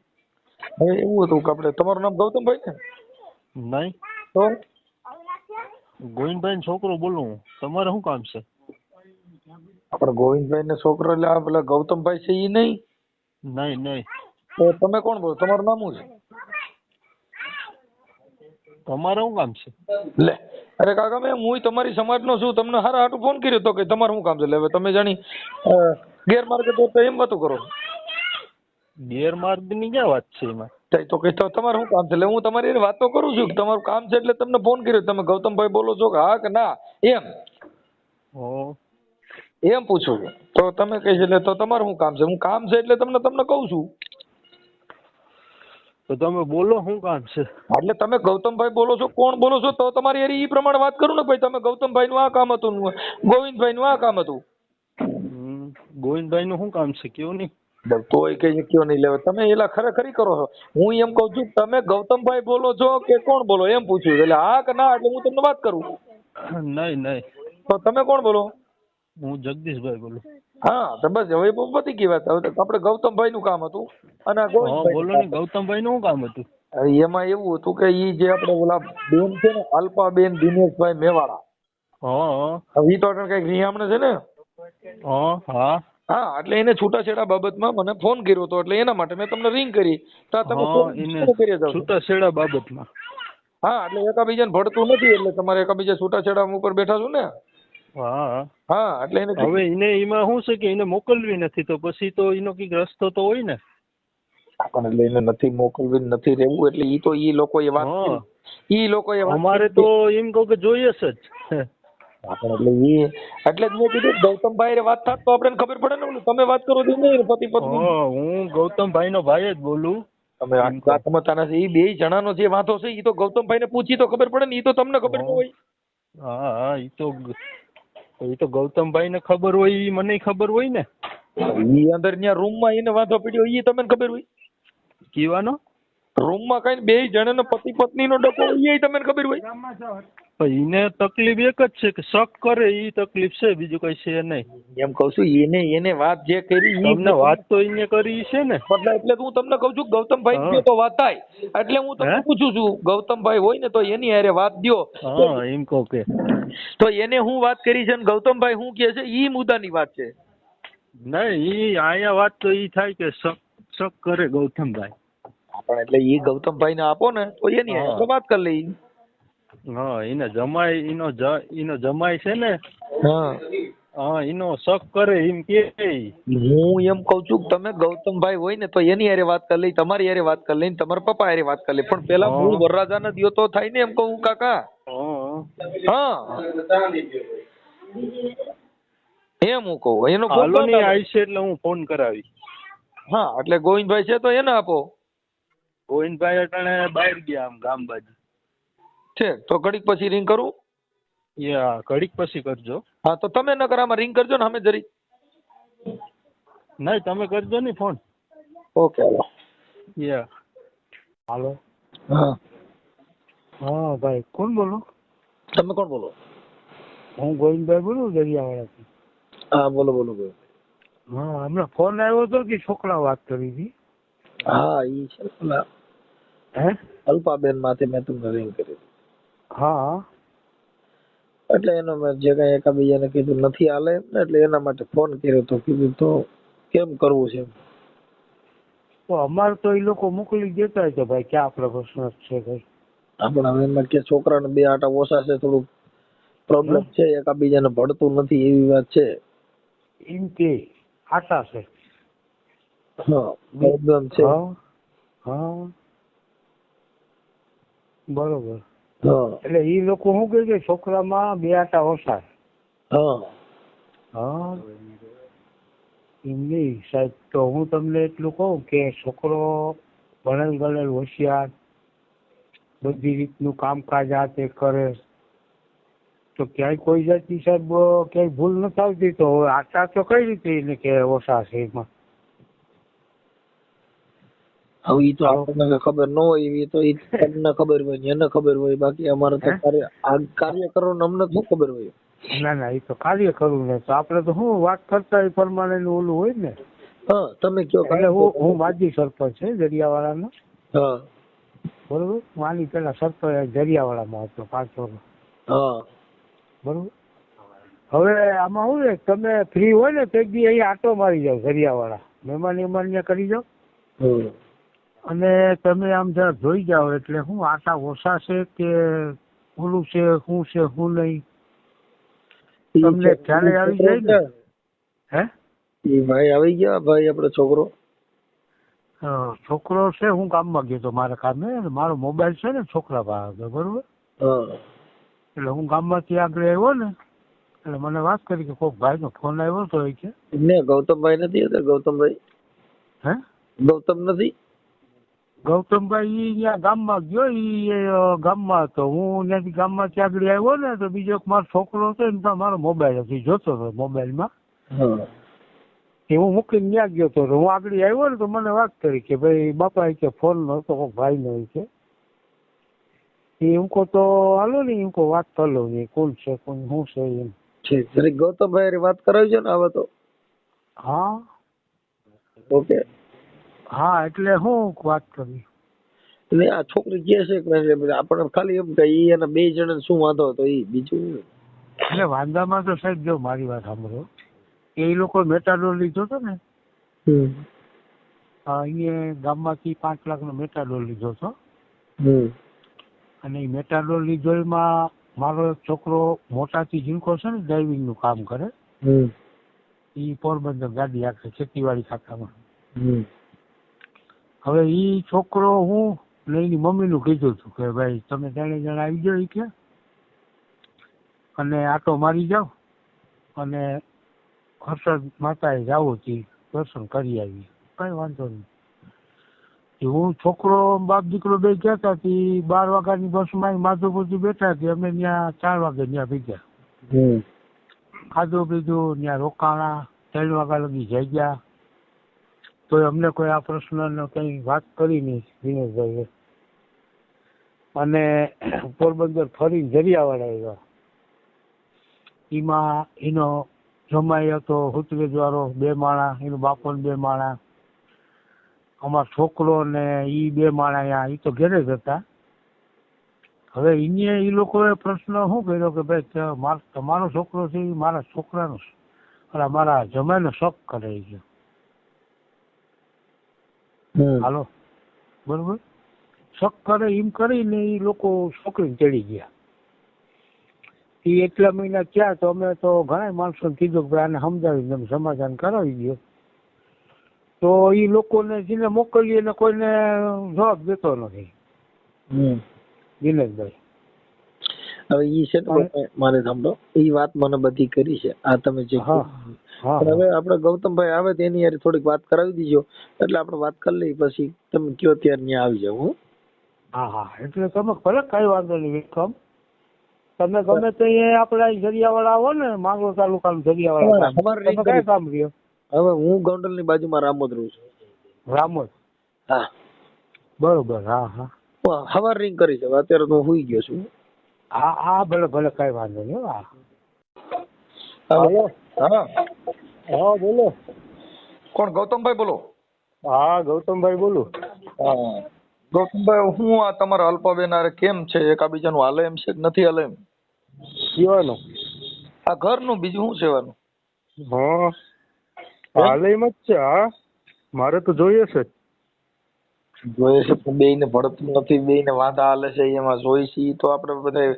હવે એવું હતું કે આપણે, તમારું નામ ગૌતમભાઈ ને? નહીં, તો ગોવિંદભાઈ છોકરો બોલું હું. તમારે શું કામ છે? આપણે ગોવિંદભાઈ ને છોકરો એટલે આ પેલા ગૌતમભાઈ છે ઈ નહીં? નહીં નહીં. તો તમે કોણ બોલો? તમારું નામ શું છે? તમારે શું કામ છે? લે, અરે કાકા મેં હું તમારી સમાજનો છું, તમને હારા હાટું ફોન કર્યો તો કે તમારે શું કામ છે? લે હવે તમે જાણી ગેરમાર્ગે તો એમ વાતું કરો. ગેરમાર્ગની ક્યાં વાત છે એમાં? તો કે તમારે શું કામ છે? એટલે હું તમારી વાત તો કરું છું કે તમારું કામ છે એટલે તમને ફોન કર્યો. તમે ગૌતમભાઈ બોલો છો કે હા કે ના એમ એમ પૂછું છું. તો તમે કહે છે એટલે તો તમારું શું કામ છે? હું કામ છે એટલે તમને કહું છું. તો તમે બોલો શું કામ છે? એટલે તમે ગૌતમભાઈ બોલો છો, કોણ બોલો છો? તો તમારી યાર ઈ પ્રમાણે વાત કરું ને ભાઈ. તમે ગૌતમભાઈ નું આ કામ હતું, ગોવિંદભાઈ નું આ કામ હતું. ગોવિંદભાઈ નું શું કામ છે કેવું નહીં? તોય કઈ કયો નહીં લેવા. તમે એલા ખરેખરી કરો છો. હું એમ કઉ છું તમે ગૌતમભાઈ બોલો છો કે કોણ બોલો એમ પૂછ્યું. એટલે હા કે ના એટલે હું તમને વાત કરું. નહીં નહીં. તો તમે કોણ બોલો? હું જગદીશભાઈ બોલું. હા તો બસ હવે પતી ગઈ વાત. હવે આપણે ગૌતમભાઈ નું કામ હતું અને આ ગોવિંદભાઈ બોલો ને, ગૌતમભાઈ નું શું કામ હતું? એમાં એવું હતું કે ઈ જે આપણે ઓલા બેન છે ને, અલ્પાબેન દિનેશભાઈ મેવાડા. હવે ઈ તો કઈક રિહામણે છે ને. હા, એટલે એને છૂટાછેડા બાબતમાં મને ફોન કર્યો હતો, એટલે એના માટે મેં તમને રિંગ કરી. તો તમે ફોન કરી જાવ. છૂટાછેડા બાબતમાં? હા, એટલે એકાબીજાને ભળતું નથી, એટલે તમારે એકાબીજા છૂટાછેડા ઉપર બેઠા છો ને. હા, એટલે એને હવે એને એમાં શું છે કે એને મોકલવી નથી, તો પછી તો એનો કઈક રસ્તો તો હોય ને. પણ એટલે એને નથી મોકલવી, નથી રહેવું, એટલે ઈ તો ઈ લોકોએ વાત અમારે તો એમ કહું કે જોઈએ જ. એટલે જ મેં કીધું ગૌતમભાઈ વાત થાત તો આપણે ખબર પડે ને. તમે વાત કરો છો નહીં પતિ પત્ની. હું ગૌતમભાઈ નો ભાઈ જ બોલું. તમે વાત સમજતા નથી. એ બે જણાનો જે વાંધો છે એ તો ગૌતમભાઈ ને પૂછી તો ખબર પડે ને. એ તો તમને ખબર ન હોય. હા, એ તો ગૌતમભાઈ ને ખબર હોય, એ મને ખબર હોય ને. ઈ અંદર ત્યાં રૂમ માં એને વાંધો પડ્યો એ તમને ખબર હોય? કીવાનો રૂમ માં કઈ બે જણાનો પતિ પત્ની નો ડકો હોય એ તમને ખબર હોય? એને તકલીફ એક જ છે કે શક કરે, એ તકલીફ છે, બીજું કઈ છે નહીં. એમ કઉ છું એને વાત જે કરી તમને વાત તો એને કરી છે ને. એટલે હું તમને કઉ છું ગૌતમભાઈ તો વાત થાય, એટલે હું તમને પૂછું છું ગૌતમભાઈ હોય ને તો એની હારે વાત દ્યો. એમ કહું કે તો એને હું વાત કરી છે ને ગૌતમભાઈ હું કે છે ઈ મુદ્દાની વાત છે. નહીં, ઈ આયા વાત તો ઈ થાય કે શક કરે ગૌતમભાઈ. પણ એટલે ઈ ગૌતમભાઈ ને આપો ને તો એની હારે વાત કરી લઈ. એને જમાય, એનો જમાય છે ને. એનો શક કરે એમ કે. હું એમ કઉ છું તમે ગૌતમભાઈ હોય ને તો એની હારે વાત કરી લઈ, તમારી હારે વાત કરી લઈ, તમારા પપ્પા હારે વાત કરી લઈ. પણ પેલા મૂળ વરરાજા ને દ્યો તો થાય ને એમ કહું કાકા. એમ હું કહું. એનો હાલો ની આવી છે એટલે હું ફોન કરાવી. હા, એટલે ગોવિંદભાઈ છે તો એને આપો. ગોવિંદભાઈ અટાણે બહાર ગયા આમ ગામ બાજુ છે, તો ઘડીક પછી રિંગ કરું. ઘડીક પછી કરજો. હા, તો તમે ન કરામાં રિંગ કરજો ને અમે જરી. નહીં તમે કરજો ને ફોન. ઓકે હાલો. યા હાલો. હા હા ભાઈ કોણ બોલો? તમે કોણ બોલો? હું ગોવિંદભાઈ બોલું દરિયાવાળાથી. હા બોલો બોલો બોલો. હા હમણાં ફોન આવ્યો હતો કે છોકરા વાત કરી હતી. હા ઈ છે પેલા હે અલ્પાબેન માંથી મેં તમને રિંગ કરી. હા એટલે એનો મેં જે કઈ એકાબીજાને કીધું નથી હાલે એમ ને, એટલે એના માટે ફોન કર્યો તો કીધું તો કેમ કરવું છે એમ. તો અમારે તો એ લોકો મોકલી દેતા હોય તો ભાઈ ક્યાં આપણે પ્રશ્ન છે ભાઈ. આપણા એમાં કે છોકરાને બે આટા ઓછા છે, થોડુંક પ્રોબ્લેમ છે, એકાબીજાને ભળતું નથી એવી વાત છે. એમ કે આશા છે. હા પ્રોબ્લેમ છે. હા હા બરોબર. હા એટલે એ લોકો શું કહે છે છોકરામાં બે આટા ઓછા. હા હા એમ નહીં સાહેબ, તો હું તમને એટલું કહું કે છોકરો ભણેલ ગણેલ હોશિયાર બધી રીતનું કામકાજ આ તે કરે તો ક્યાંય કોઈ જાતની સાહેબ ક્યાંય ભૂલ નથી આવતી. તો આટા તો કઈ રીતે એને કે ઓછા છે એમાં? હવે ઈ તો આપણને ખબર ન હોય, એવી તો ઈ તમને ખબર હોય ને એને ખબર હોય, બાકી અમારે તો કાર્ય કરવાનું અમને શું ખબર હોય. ના ના એ તો કાર્ય કરવું ને તો આપણે તો શું વાત કરતા એ પ્રમાણે ઓલું હોય ને. હા તમે કયો. એટલે હું માજી સરપંચ છે દરિયાવાળાનો. હા બરોબર. હું આની પેલા સરપંચ દરિયાવાળામાં હતો 5 વર્ષ. હા બરોબર. હવે આમાં શું છે તમે ફ્રી હોય ને તો એક દી અહીં આટો મારી જાવ દરિયાવાળા, મહેમાન ત્યાં કરી જાઓ અને તમે આમ જરા જોઈ જાઓ એટલે શું આટા ઓછા છે કે ઓલું છે શું છે શું નહીં તમને ખ્યાલ આવી જાય ને. હે એ ભાઈ આવી ગયા ભાઈ આપણો છોકરો. છોકરો છે હું ગામમાં ગયો હતો મારા કામે, મારો મોબાઈલ છે ને છોકરા પાસે બરોબર. એટલે હું ગામમાંથી આગળ આવ્યો ને એટલે મને વાત કરી કે કોઈક ભાઈનો ફોન આવ્યો હતો એ કે ને ગૌતમભાઈ નથી હતા? ગૌતમભાઈ હે ગૌતમ નથી? ગૌતમભાઈ ઈ ત્યાં ગામમાં ગયો, ઈ ગામમાં હતો. હું ત્યાંથી ગામમાંથી આગળ આવ્યો ને તો બીજો એક મારો છોકરો હતો ને ત્યાં મારો મોબાઈલ હતો, જોતો હતો મોબાઈલમાં. એ હું મૂકીને ત્યાં ગયો હતો. હું આગળ આવ્યો ને તો મને વાત કરી કે ભાઈ બાપા કે ફોન નતો કોઈ ભાઈનો કે એ હું કહો તો હાલો ને હું કહો વાત કરી લો ને કોણ છે કોણ શું છે એમ. ઠીક ગૌતમભાઈ વાત કરાવી છે ને હવે તો. હા ઓકે. હા એટલે હું વાત કરી એટલે આ છોકરી કે છે કે આપણે ખાલી એમ કે ઈ એના 2 જણા શું વાંધો હતો ઈ બીજું. એટલે વાંધામાં તો સાહેબ જો મારી વાત સાંભળો, એ લોકો મેટાડોર લીધો હતો ને અહીંયા ગામમાંથી 5 લાખનો મેટાડોર લીધો હતો. અને એ મેટાડોર લીધો એમાં મારો એક છોકરો મોટાથી ઝીણકો છે ને ડ્રાઇવિંગ નું કામ કરે, એ પોરબંદર ગાડી રાખે ખેતીવાડી ખાતામાં. હવે ઈ છોકરો હું ને એની મમ્મીનું કીધું હતું કે ભાઈ તમે 3 જણા આવી જાઓ કે અને આટો મારી જાઓ અને હર્ષદ માતાએ જાવું હતી દર્શન કરી આવી, કઈ વાંધો નહીં. હું છોકરો બાપ દીકરો બે ગયા હતા 12 વાગ્યાની બસમાં માધવપુરથી બેઠા હતી. અમે ત્યાં 4 વાગે ત્યાં ભેગ્યા, ખાધું પીધું ત્યાં રોકાણા, 3 વાગ્યા લગી જઈ ગયા. તો અમને કોઈ આ પ્રશ્ન કઈ વાત કરી નહીં દિનેશભાઈ. અને પોરબંદર ફરીને દરિયાવાળા આવ્યા, એમાં એનો જમાઈ હતો હુતવેજ વાળો 2 માણા, એનો બાપો 2 માણા, અમારો છોકરો ને ઈ 2 માણા, એ તો ઘેરે જ હતા. હવે એને એ લોકોએ પ્રશ્ન શું કર્યો કે ભાઈ તમારો છોકરો છે એ મારા છોકરાનો અને મારા જમાઈનો શક કરે છે. હાલો બરોબર, શક કરે એમ કરીને એ લોકો છોકરીને ચડી ગયા. એ એટલા મહિના થયા તો અમે તો ઘણા માણસોને કીધું કે આને સમજાવીને તમે સમાધાન કરાવી દો. તો એ લોકોને જેને મોકલીએ ને કોઈને જવાબ દેતો નથી દિનેશભાઈ. હવે ઈ છે મારે સાંભળો, ઈ વાત મને બધી કરી છે આ તમે જે. હવે આપણે ગૌતમભાઈ આવે તેની યાર થોડીક વાત કરાવી દીજો એટલે આપણે વાત કરી લઈએ, પછી તમે કયો ત્યારે ત્યાં આવી જાવ. હા હા એટલે તમે ભલે કઈ વાંધો નહીં વિક્રમ, તમે ગમે તો આપડા દરિયાવાળા આવો ને માંગરોળ તાલુકાનું દરિયાવાળા કઈ કામ રહ્યો. હવે હું ગોંડલની બાજુમાં રામોદ રહું છું. રામોદ. હા. બરોબર. હા હા. હવાર રિંગ કરી છે, અત્યારે તો હું સુઈ ગયો છું. હા હા, ભલે ભલે, કઈ વાંધો નહીં. હા હાલો. હા હા, બોલો. કોણ? ગૌતમભાઈ બોલો? હા, ગૌતમભાઈ બોલું. હા ગૌતમભાઈ, હું આ તમારા અલ્પાબેન હારે કેમ છે? એકાબીજાનું હાલે એમ છે કે નથી હાલે એમ? કીવાનું? આ ઘરનું, બીજું શું સેવાનું? હા, હાલ એમ જ છે. હા, મારે તો જોઈએ છે. જોઈએ છે પણ બેયને ભળતું નથી, બેયને વાંધા હાલે છે, એમાં જોઈ છે ઈ તો આપણે બધા.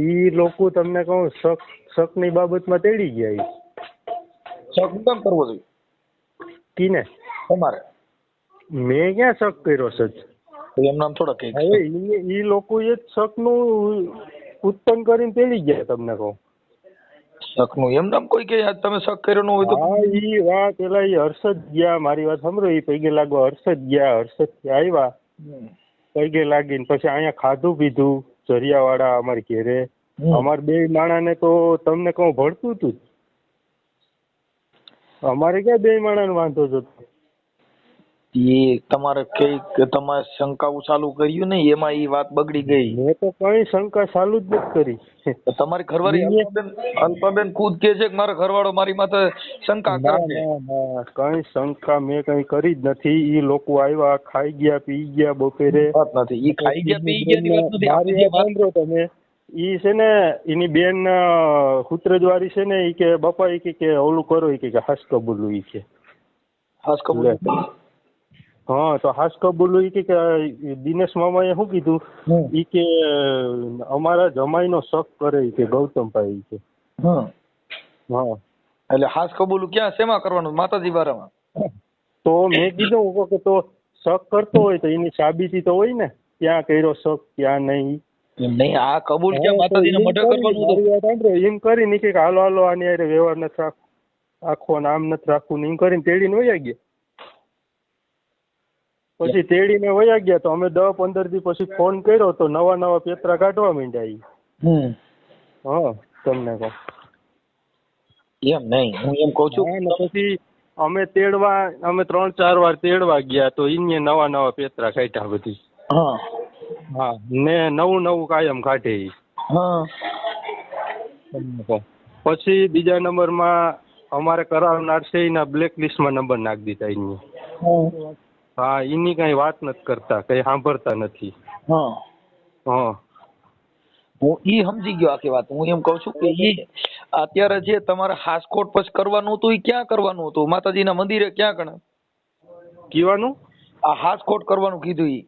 ઈ લોકો તમને કહું, શક ની બાબતમાં તેડી ગયા. શક કેમ કરવો જોઈએ? કીને? તમારે. મેં ક્યાં શક કર્યો છે? એમ નામ થોડા કઈક. હવે ઈ લોકો એ જ શક નું ઉત્પન્ન કરીને તેડી ગયા. તમને કહું, શક નું એમ નામ કોઈ કે તમે શક કર્યો ન હોય તો? હા, ઈ વાત પેલા ઈ હર્ષદ ગયા. મારી વાત સાંભળો. ઈ પૈગે લાગવા હર્ષદ ગયા. હર્ષદ આવ્યા, પૈગે લાગીને પછી અહીંયા ખાધું પીધું જરિયાવાળા અમારી ઘેરે. અમાર બે માણાને તો તમને કહું ભળતું હતું. અમારે ક્યાં બે માણાને વાંધો જતો? એ તમારે કઈ તમારે શંકાઓ ચાલુ કર્યું ને, એમાં ઈ વાત બગડી ગઈ. મેં તો કઈ શંકા ચાલુ જ નથી કરી. તમારી ઘરવાળી અલ્પાબેન ખુદ કે છે કે મારો ઘરવાળો મારી માથે શંકા કરે છે. કઈ શંકા મેં કઈ કરી જ નથી. ઈ લોકો આવ્યા, ખાઈ ગયા, પી ગયા બપોરે. વાત નથી. ઈ ખાઈ ગયા પી ગયા ની વાત નથી. મારી વાત સાંભળો તમે. ઈ છે ને, એની બેન હુતરજવારી છે ને, ઈ કે બાપા ઈ કે ઓલું કરો, ઈ કે હાસ કબૂલું. ઈ કે હાસ કબૂલ. હા, તો હાસ કબૂલું. ઈ કે દિનેશ મામાએ શું કીધું? ઈ કે અમારા જમાઈનો શક કરે કે ગૌતમભાઈ કે. હા, એટલે હાસ કબૂલું ક્યાં શેમાં કરવાનું? માતાજી બારામાં. તો મેં કીધું કે તો શક કરતો હોય તો એની સાબિતી તો હોય ને, ક્યાં કર્યો શક, ક્યાં નહીં. નહીં, આ કબૂલ ક્યાં માતાજીને મઢે કરવાનું? એમ કરીને કે હાલો હાલો આની હારે વ્યવહાર નથી રાખવો, નામ નથી રાખવું ને એમ કરીને તેડીને વયા ગયા. પછી તેડીને વયા ગયા તો અમે 10-15 દી પછી ફોન કર્યો તો નવા પેતરા કાઢવા માંડ્યા. હા, તમને કહું એમ નહીં, હું એમ કઉ છું. પછી અમે 3-4 વાર તેડવા ગયા તો એને નવા પેતરા કાઢ્યા બધી. હા, ને નવું કાયમ કાઢે. પછી બીજા નંબરમાં અમારે કરાવનાર છે એના બ્લેક લિસ્ટમાં નંબર નાખી દીધા એને. હા, એની કઈ વાત નથી કરતા, કઈ સાંભળતા નથી. હા, હું ઈ સમજી ગયો આખી વાત. હું એમ કઉ છું કે ઈ અત્યારે જે તમારે હાસકોટ પછી કરવાનું હતું, ઈ ક્યાં કરવાનું હતું? માતાજીના મંદિરે ક્યાં કણે કીવાનું? આ હાસકોટ કરવાનું કીધું ઈ?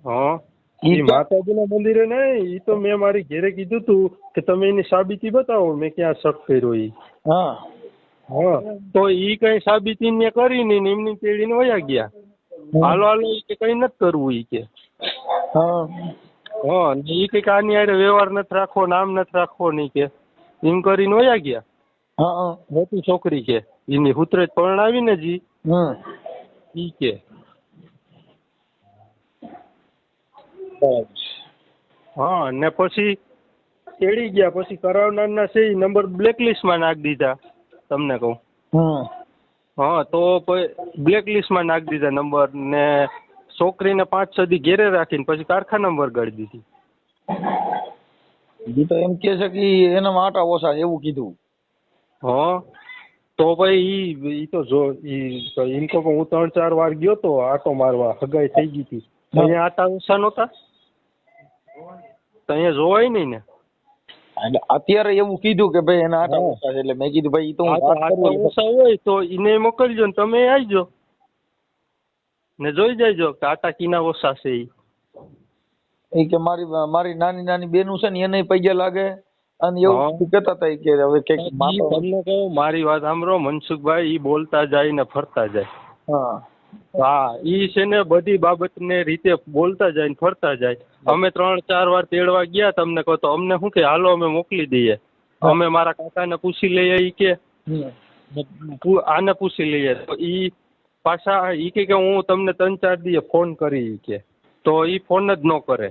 હા, ઈ માતાજીના મંદિરે નહીં. ઈ તો મેં મારી ઘેરે કીધું તું કે તમે એની સાબિતી બતાવો, મેં ક્યાં શક કર્યો. ઈ હા, તો ઈ કઈ સાબિતી ને કરી નહીં, એમની તેડીને વયા ગયા. હાલો હાલો ઈ કે કઈ નથી કરવું. ઈ કે હા, ઈ કે આની હારે વ્યવહાર નથી રાખવો, નામ નથી રાખવો. નહીં કે એમ કરીને વયા ગયા. મોટી છોકરી કે એની હુતરે પરણાવી ને જી ઈ કે. હા, ને પછી તેડી ગયા. પછી કરાવનારના છે ઈ નંબર બ્લેકલિસ્ટમાં નાખી દીધા. તમને કહું. હા, તો બ્લેકલિસ્ટમાં નાખી દીધા નંબર ને છોકરીને 5-6 દી ઘેરે રાખીને પછી કારખાનામાં વરગાડી દીધી. ઈ તો એમ કે છે કે એના આટા ઓછા એવું કીધું. હા, તો ભાઈ ઈ તો જો એમ તો હું 3-4 વાર ગયો તો આટો મારવા, હગાઈ થઈ ગઈ હતી. અહીંયા આટા ઓછા નહોતા, તો અહીંયા જોવાય નહીં ને. એટલે અત્યારે એવું કીધું કે ભાઈ એના આટા ઓછા છે, એટલે મેં કીધું ભાઈ ઈ તો આટા ઓછા હોય તો એને મોકલજો ને તમે આવજો ને જોઈ જાયજો કે આટા કીના ઓછા છે. ઈ કે મારી નાની બેનું છે ને એને પૈયા લાગે અને એવું કહેતા હતા કે હવે કઈક તમને કહું, મારી વાત સાંભળો મનસુખભાઈ, ઈ બોલતા જાય ને ફરતા જાય. હા, ઈ છે ને બધી બાબતને રીતે બોલતા જાય ને ફરતા જાય. અમે 3-4 વાર તેડવા ગયા. તમને કહો તો અમને શું કે હાલો અમે મોકલી દઈએ, અમે મારા કાકાને પૂછી લઈએ. ઈ કે આને પૂછી લઈએ. તો ઈ પાછા ઈ કે હું તમને 3-4 દીએ ફોન કરી કે, તો ઈ ફોન જ ન કરે.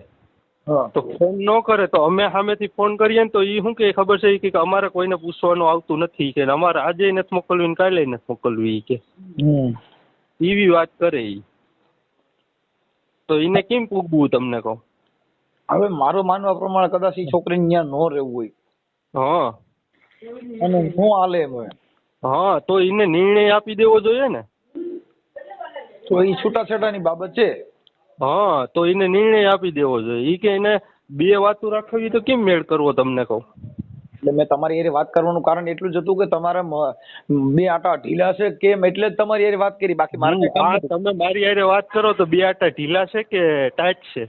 હા તો ફોન ન કરે તો અમે સામેથી ફોન કરીએ ને તો એ શું કે ખબર છે કે અમારે કોઈને પૂછવાનું આવતું નથી કે અમારે આજે નથી મોકલવી ને કાલે નથી મોકલવી કે એવી વાત કરે ઈ. તો એને કેમ પૂગવું તમને કહું? હવે મારું માનવા પ્રમાણે કદાચ એ છોકરીને ત્યાં ન રહેવું હોય હા અને શું હાલે એમ હોય હા તો એને નિર્ણય આપી દેવો જોઈએ ને. તો એ છૂટાછેડાની બાબત છે. હા તો એને નિર્ણય આપી દેવો જોઈએ. ઈ કે એને બે વાતો રાખવી તો કેમ મેળ કરવો તમને કહું? એટલે મેં તમારી હારે વાત કરવાનું કારણ એટલું જ હતું કે તમારા બે આટા ઢીલા છે કેમ એટલે જ તમારી હારે વાત કરી. બાકી મારે કઈ કામ હા નતું. તમે મારી હારે વાત કરો તો બે આટા ઢીલા છે કે ટાઈટ છે?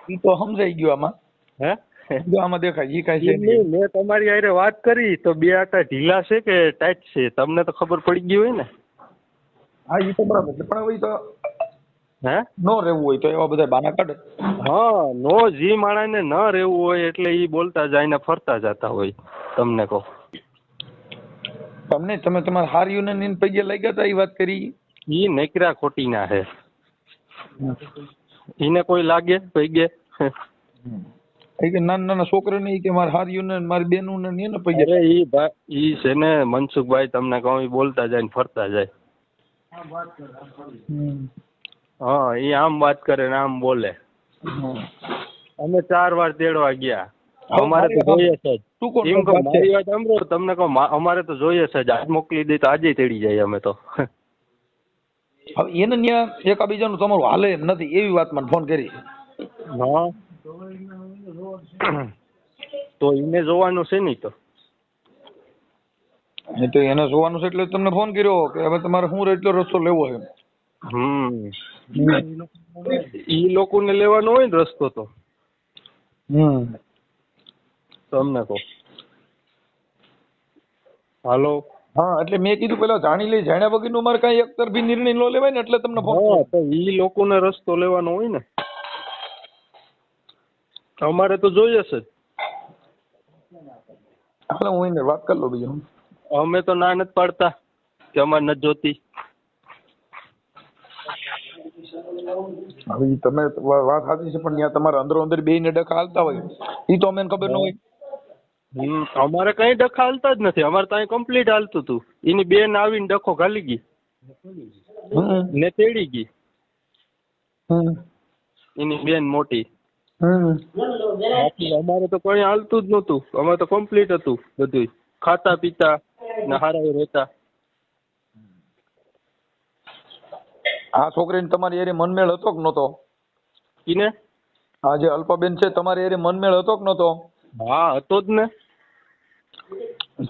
ઈ તો સમજાઈ ગયું આમાં. હે જો આમાં દેખાય ઈ કાંઈ છે એમ નહીં. નહીં, મેં તમારી હારે વાત કરી તો બે આટા ઢીલા છે કે ટાઈટ છે તમને તો ખબર પડી ગઈ હોય ને. હા ઈ તો બરાબર છે પણ હવે ઈ તો હે ન રહેવું હોય તો એવા બધા બાના કાઢે. હા નો જી માણસને ન રહેવું હોય એટલે ઈ બોલતા જાય ને ફરતા જતા હોય તમને કહો. તમને તમે તમારા હાર યુનિયન પૈકી લાગ્યા હતા એ વાત કરી. ઈ નકરા ખોટી ના હે. એને કોઈ લાગે પૈગે? એ કે નાના નાના છોકરાને ઈ કે મારા હાર યુનિયન મારી બેનું ને એને પૈકી. અરે ઈ છે ને મનસુખભાઈ તમને કહું ઈ બોલતા જાય ને ફરતા જાય. હા ઈ આમ વાત કરે ને આમ બોલે. અમે 4 વાર તેડવા ગયા. અમારે તો જોઈએ છે જ. ટૂંકો એમ કહું વાત છે. મારી વાત સાંભળો તમને કહું અમારે તો જોઈએ છે જ. આજ મોકલી દે તો આજે તેડી જાય અમે તો. હવે એને ત્યાં એકાબીજાનું તમારું હાલે એમ નથી એવી વાત મને ફોન કરી. હા તો એને જોવાનું છે નહીં તો. એ તો એને જોવાનું છે એટલે જ તમને ફોન કર્યો કે હવે તમારે શું એટલો રસ્તો લેવો છે. ઈ લોકોને લેવાનો હોય ને રસ્તો તો તમને કહું. હાલો. હા એટલે મેં કીધું પેલા જાણી લઈ જાણ્યા વગરનું મારે કઈ એકતરફી નિર્ણય ન લેવાય ને એટલે તમને ફોન હા તો ઈ લોકોને રસ્તો લેવાનો હોય ને. અમારે તો જોઈએ છે જ. હાલો હું એને વાત કરી લો બીજું. અમે તો ના નથી પાડતા કે અમારે નથી જોતી. હવે ઈ તમે વાત સાચી છે પણ ત્યાં તમારા અંદરો અંદર બે ને ડખા હાલતા હોય ઈ તો અમને ખબર ન હોય. અમારે કઈ ડખા હાલતા જ નથી. અમારે ત્યાં કમ્પ્લીટ હાલતું હતું. એની બેન આવીને ડખો ઘાલી ગઈ ને તેડી ગઈ. એની બેન મોટી. બાકી અમારે તો કઈ હાલતું જ નતું. અમારે તો કમ્પ્લીટ હતું બધું. ખાતા પીતા ને હારા રહેતા. આ છોકરીને તમારી હારે મનમેળ હતો કે નતો? ઈને આ જે અલ્પાબેન છે તમારી હારે મનમેળ હતો કે નતો? હા હતો જ ને.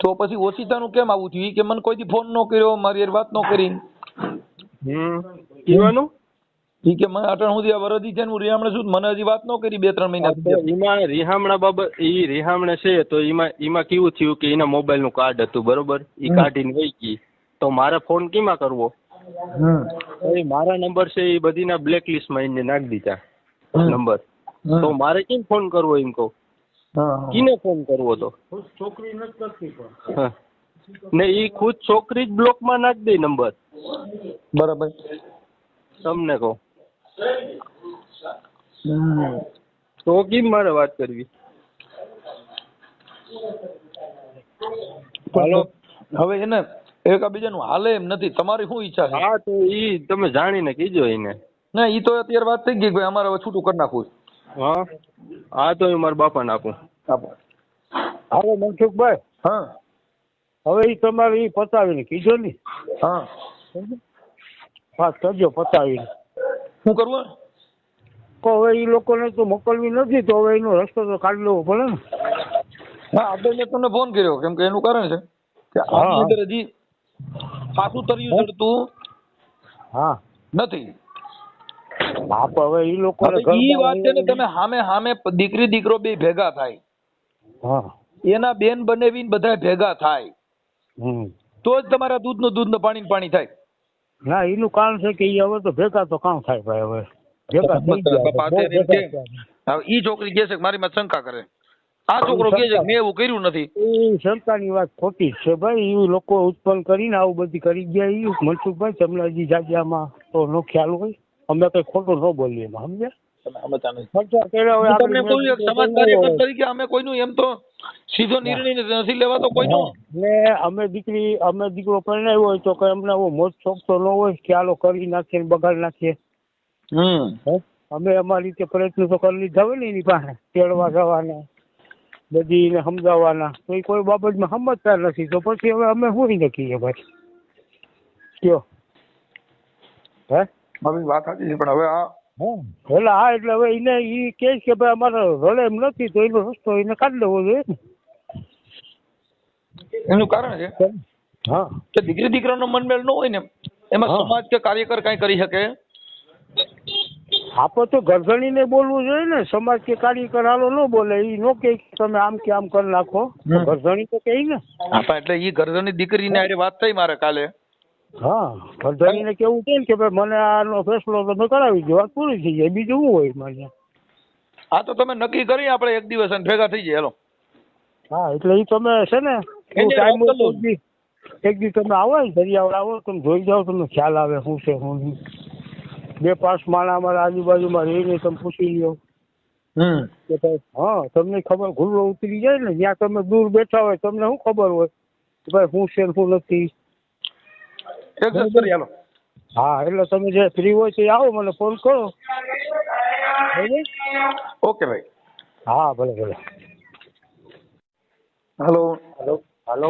તો પછી ઓછીતાનું કેમ આવું થયું? ઈ કે મને કોઈ દી ફોન ન કર્યો મારી હારે વાત ન કરી. કહેવાનું ઈ કે મને અટણ સુધી આ વરદી છે ને હું રીહામણે છું મને હજી વાત ન કરી 2-3 મહિના સુધી. એમાં રિહામણા બાબત ઈ રિહામણે છે તો એમાં કેવું થયું કે એના મોબાઈલ નું કાર્ડ હતું બરોબર. ઈ કાઢીને વહી ગઈ તો મારે ફોન કેમાં કરવો? મારા નંબર છે એ બધીના બ્લેક લિસ્ટ માં એને નાખી દીધા નંબર. તો મારે કેમ ફોન કરવો એમ કહું? કીને ફોન કરવો તો? છોકરી નથી કરતી પણ ને ઈ ખુદ છોકરી જ બ્લોક માં નાખી દે નંબર. બરાબર તમને કહું તો કેમ મારે વાત કરવી? હાલો. હવે એને એકાબીજાનું હાલે એમ નથી. તમારી શું ઈચ્છા છે? હા તો ઈ તમે જાણીને કીજો એને. ના ઈ તો અત્યારે વાત થઈ ગઈ કે ભાઈ અમારે હવે છૂટું કરી નાખવું છે. હા હા તો હું મારા બાપાને આપું. આપો. હવે મનસુખભાઈ હા હવે ઈ તમારે ઈ પતાવીને કીધો ને. હા વાત કરજો પતાવીને. શું કરવું? તો હવે ઈ લોકોને તો મોકલવી નથી તો હવે એનો રસ્તો તો કાઢી લેવો પડે ને. હા આપણે મેં તમને ફોન કર્યો કેમ કે એનું કારણ છે કે આની અંદર હજી સાસુ તર્યું ચડતું હા નથી. હા પણ હવે ઈ લોકોને હવે ઈ વાત છે ને તમે સામે સામે દીકરી દીકરો બે ભેગા થાય હા એના બેન બનેવીને બધા ભેગા થાય તો જ તમારા દૂધનું દૂધ ને પાણી પાણી થાય. ના એનું કારણ છે કે ઈ હવે તો ભેગા તો કામ થાય ભાઈ હવે ભેગા થઈ ગયા. હવે ઈ છોકરી કહે છે કે મારી માં શંકા કરે. આ છોકરો કહે છે કે મેં એવું કર્યું નથી. એ સરકારની વાત ખોટી છે ભાઈ. એ લોકો ઉત્પન્ન કરીને આવું બધી કરી ગયા. એ મનસુખભાઈ તમને હજી જાજ્યામાં તો નો ખ્યાલ હોય. અમે કઈ ખોટું ન બોલીએ એમાં સમજ્યા? તમે સમજતા નથી. ખર્ચા કર્યા હોય હું આપણે તમને કહું એક સમાજ કાર્યકર તરીકે અમે કોઈનું એમ તો સીધો નિર્ણય નથી લેવાતો કોઈનો. ને અમે દીકરો પરણાવ્યો હોય તો કઈ અમને એવો મોજ શોખ તો ન હોય કે આલો કરી નાખીએ ને બગાડી નાખીએ. અમે અમારી રીતે પ્રયત્ન તો કરી લીધા હોય ને એની પાસે તેડવા જવાના બધી ને સમજાવવાના, તો એ કોઈ બાબતમાં સમજતા નથી, તો પછી હવે અમે શું નક્કીએ ભાઈ કયો? હે મારી વાત સાચી છે પણ હવે આ એટલે હા એટલે હવે એને એ કહે કે ભાઈ અમારે રડે એમ નથી તો એનો રસ્તો એને કાઢી લેવો જોઈએ ને. એનું કારણ છે હા કે દીકરી દીકરાનો મનમેળ ન હોય ને એમાં સમાજ કે કાર્યકર કઈ કરી શકે. આપણે તો ઘરધણીને બોલવું જોઈએ ને, સમાજ કે કાર્યકર હાલો ન બોલે, એ નો કહે કે તમે આમ કે આમ કરી નાખો, ઘરધણી તો કહે ને. હા એટલે ઈ ઘરધણી દીકરીને હારે વાત થઈ મારે કાલે. હા ઘરધણીને કેવું છે ને કે ભાઈ મને આનો ફેસલો તમે કરાવી દો, વાત પૂરી થઈ જાય, બીજું શું હોય મારે. હા તો તમે નક્કી કરી આપણે એક દિવસ અને ભેગા થઈ જાય. હેલો હા એટલે એ તમે છે ને ટાઈમ હોય તો એક દી તમે આવો ને દરિયાવળ આવો તમે જોઈ જાઓ, તમને ખ્યાલ આવે શું છે શું નહીં. 2-5 માણા અમારા આજુબાજુમાં રહીને તમે પૂછી લ્યો કે ભાઈ હા તમને ખબર ઘુલ્લો ઉતરી જાય ને, જ્યાં તમે દૂર બેઠા હોય તમને શું ખબર હોય કે ભાઈ શું છે શું નથી. હા એટલે તમે જે ફ્રી હોય તો આવો, મને ફોન કરો. ઓકે ભાઈ. હા ભલે ભલે. હેલો હાલો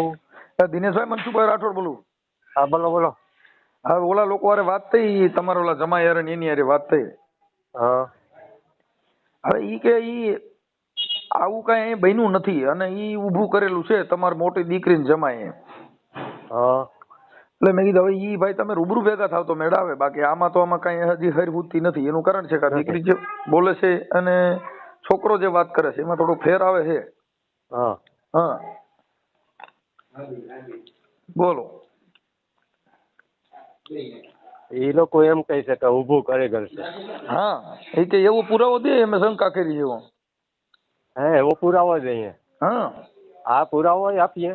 દિનેશભાઈ, મનસુખભાઈ રાઠોડ બોલું. હા બોલો બોલો. હા ઓલા લોકો હારે વાત થઈ, તમારા ઓલા જમાઈ હારે ને એની હારે વાત થઈ. હા હવે ઈ કે ઈ આવું કઈ અહીં બન્યું નથી અને ઈ ઊભું કરેલું છે તમારી મોટી દીકરીને જમાઈએ. હા એટલે મેં કીધું હવે ઈ ભાઈ તમે રૂબરૂ ભેગા થાવ તો મેળાવે, બાકી આમાં તો આમાં કઈ હજી હર હુતી નથી. એનું કારણ છે કે દીકરી જે બોલે છે અને છોકરો જે વાત કરે છે એમાં થોડું ફેર આવે છે. હા હા બોલો. એ લોકો એમ કહે છે કે ઊભું કરે કરશે. હા એ કે એવો પુરાવો દે, અમે શંકા કરી એવો. હે એવો પુરાવો જોઈએ? હા આ પુરાવો આપીએ.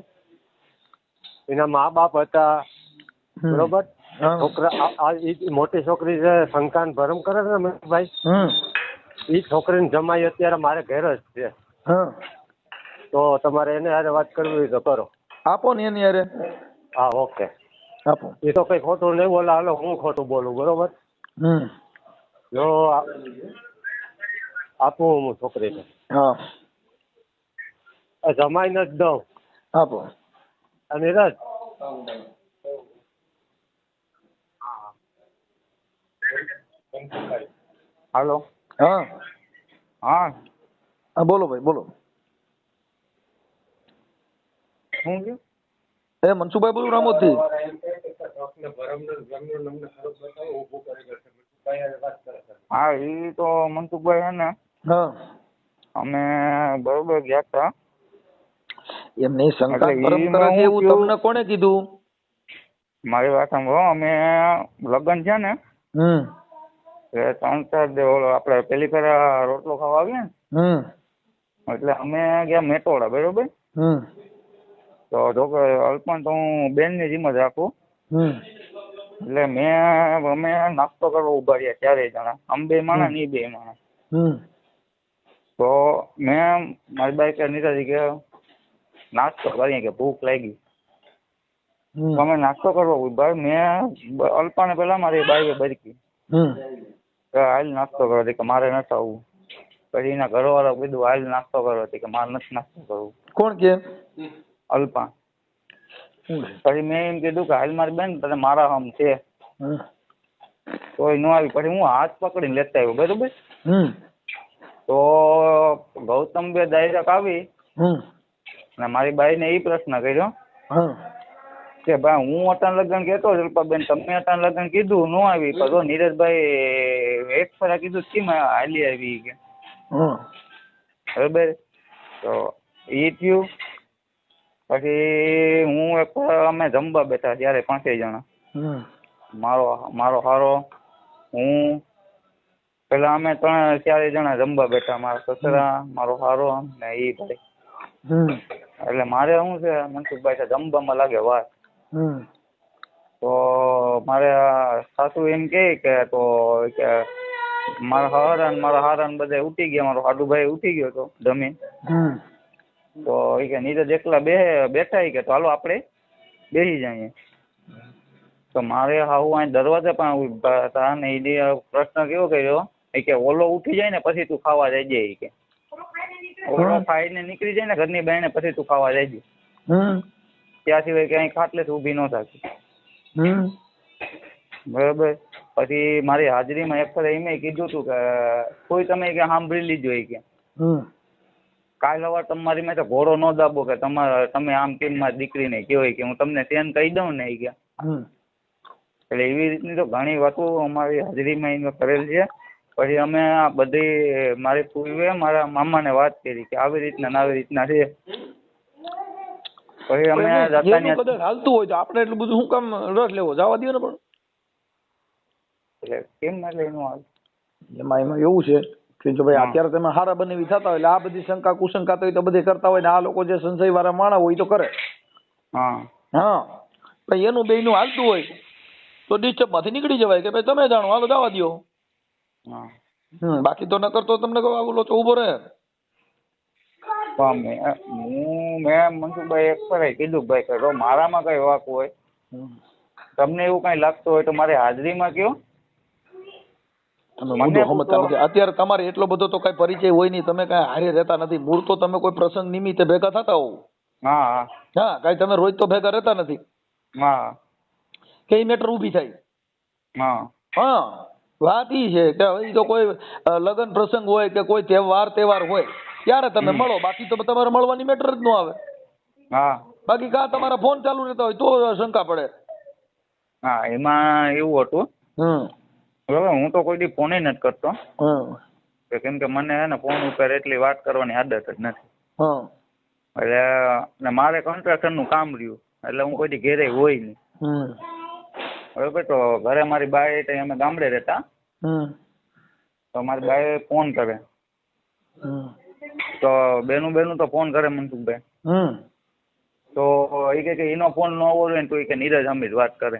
એના મા બાપ હતા બરોબર, છોકરા મોટી છોકરી છે શંકાન ભરમ કરે છે ને ભાઈ, એ છોકરીને જમાઈ અત્યારે મારે ઘેર જ છે. તો તમારે એને હારે વાત કરવી હોય તો કરો. આપો ને એની હારે. હા ઓકે આપો. એ તો કઈ ખોટું નહીં બોલે, હાલો હું ખોટું બોલું બરોબર. જો આપું હું છોકરીને. હા જમાઈને જ દઉં. આપો. અને રજ હાલો. હા હા હા બોલો ભાઈ બોલો. શું છે? એ મનસુખભાઈ બોલું રામોદથી. હા એ તો મનસુખભાઈ હે ને, હા અમે બરોબર ગયા હતા. એમ નહીં, શંકા ભરમ કરે છે એવું તમને કોણે કીધું? મારી વાત સાંભળો, અમે લગ્ન છે ને એ 3-4 ઓલો આપણે પેલી ફેર રોટલો ખાવા આવીએ ને એટલે અમે ગયા મેટોડા બરોબર. તો જો કે અલ્પન તો હું બેન ની જીમ જ રાખું. એટલે અમે નાસ્તો કરવા ઉભા રહ્યા 4 જણા, આમ 2 માણસ ને 2 માણસ. તો મેં મારી બાઈક નીકળી કે નાસ્તો કરીએ કે ભૂખ લાગી. અમે નાસ્તો કરવા ઉભા, મેં અલ્પાને પેલા મારી બાઈએ બરકી હાલ નાસ્તો કરો કે મારે નથી આવવું. પછી એના ઘરવાળા કીધું હાલ નાસ્તો કરો કે મારે નથી નાસ્તો કરવું. કોણ કે? અલ્પા. પછી મેં એમ કીધું કે હાલ મારી બેન તને મારા આમ છે તોય ન આવી. પછી હું હાથ પકડીને લેતા આવ્યો બરોબર. તો ગૌતમ બે ડાયરેક્ટ આવી અને મારી બાઈ ને એ પ્રશ્ન કર્યો કે ભાઈ હું અટાણ લગ્ન કહેતો અલ્પાબેન, તમે અટાણ લગ્ન કીધું ન આવી, તો નીરજભાઈ એક ફરા કીધું કેમ હાલી આવી કે બરાબર. તો એ થયું. પછી હું એક અમે જમવા બેઠા ત્યારે 5 જણા, મારો હારો, હું, પેલા અમે 3-4 જણા જમવા બેઠા, મારા સસરા, મારો હારો ને એ ભાઈ. એટલે મારે શું છે મનસુખભાઈ જમવામાં લાગે વાર. તો મારે સાસુ એમ કે તો કે મારા હરણ મારા હારણ બધા ઉઠી ગયા, મારો હાડુભાઈ ઉઠી ગયો તો જમીન. તો એ કે નીરજ એકલા બેઠા ઈ કે તો હાલો આપણે બેસી જઈએ. તો મારે હાવ અહીં દરવાજા પણ ઊભા હતા ને એ પ્રશ્ન કેવો કર્યો કે ઓલો ઉઠી જાય ને પછી તું ખાવા જઈ જાય કે ઓલો ખાઈને નીકળી જાય ને ઘરની બહેને પછી તું ખાવા જઈ જાય. ત્યાં સિવાય ક્યાંય ખાટલે ઊભી ન થતી. બરાબર. પછી મારી હાજરીમાં એક ફરે એમ કીધું હતું કે કોઈ તમે કે સાંભળી લીજો કે કાલ સવાર તમારી મેં તો ઘોડો ન દાબો કે તમે આમ કેમ મારી દીકરીને કહેવાય કે હું તમને તેન કહી દઉં ને કે. એટલે એવી રીતની તો ઘણી વાતો અમારી હાજરીમાં એને કરેલ છે. પછી અમે આ બધી મારી પૂર્વે મારા મામાને વાત કરી કે આવી રીતના છે. પછી અમે કદાચ હાલતું હોય તો આપણે એટલું બધું શું કામ રસ લેવો, જવા દો ને. પણ એટલે કેમ એટલે એનું હાલ એમાં એવું છે કે જો ભાઈ અત્યારે તમે હારા બનાવી થતા હોય એટલે આ બધી શંકા કુશંકા તો બધે કરતા હોય ને આ લોકો જે સંશય વાળા માણા હોય તો કરે. હા પણ એનું બેયનું હાલતું હોય તો ડિસ્ટર્બ માંથી નીકળી જવાય કે ભાઈ તમે જાણો હાલો જવા દો. બાકી તો ન કરતો તમને કહું આવું લોચો ઉભો રહે. મેં મનસુખભાઈ એક ફરે કીધું ભાઈ કે મારામાં કઈ વાક હોય તમને એવું કઈ લાગતું હોય તો મારી હાજરીમાં કયો. અત્યારે તમારે એટલો બધો તો કઈ પરિચય હોય નહીં, તમે કઈ હારે રહેતા નથી. મૂળ તો તમે કોઈ પ્રસંગ નિમિત્તે ભેગા થતા હોવ. હા કઈ તમે રોજ તો ભેગા રહેતા નથી. કઈ મેટર ઉભી થાય. વાત ઈ છે કે હવે તો કોઈ લગ્ન પ્રસંગ હોય કે કોઈ તહેવાર હોય ત્યારે તમે મળો, બાકી તો તમારે મળવાની મેટર જ ન આવે. બાકી કા તમારા ફોન ચાલુ રહેતા હોય તો શંકા પડે. એમાં એવું હતું હવે હું તો કોઈ દી ફોન નથી કરતો કેમ કે મને હે ને ફોન ઉપર એટલી વાત કરવાની આદત જ નથી. એટલે મારે કન્સ્ટ્રક્શન નું કામ રહ્યું એટલે હું કોઈ દી ઘેરે હોય નહીં. બરોબર. તો ઘરે મારી બાઈ અમે ગામડે રહેતા તો મારી બાઈ ફોન કરે તો બેનું તો ફોન કરે મનસુખભાઈ. તો એ કે એનો ફોન ન હોય ને તો એ કે નીરજ અમીર વાત કરે.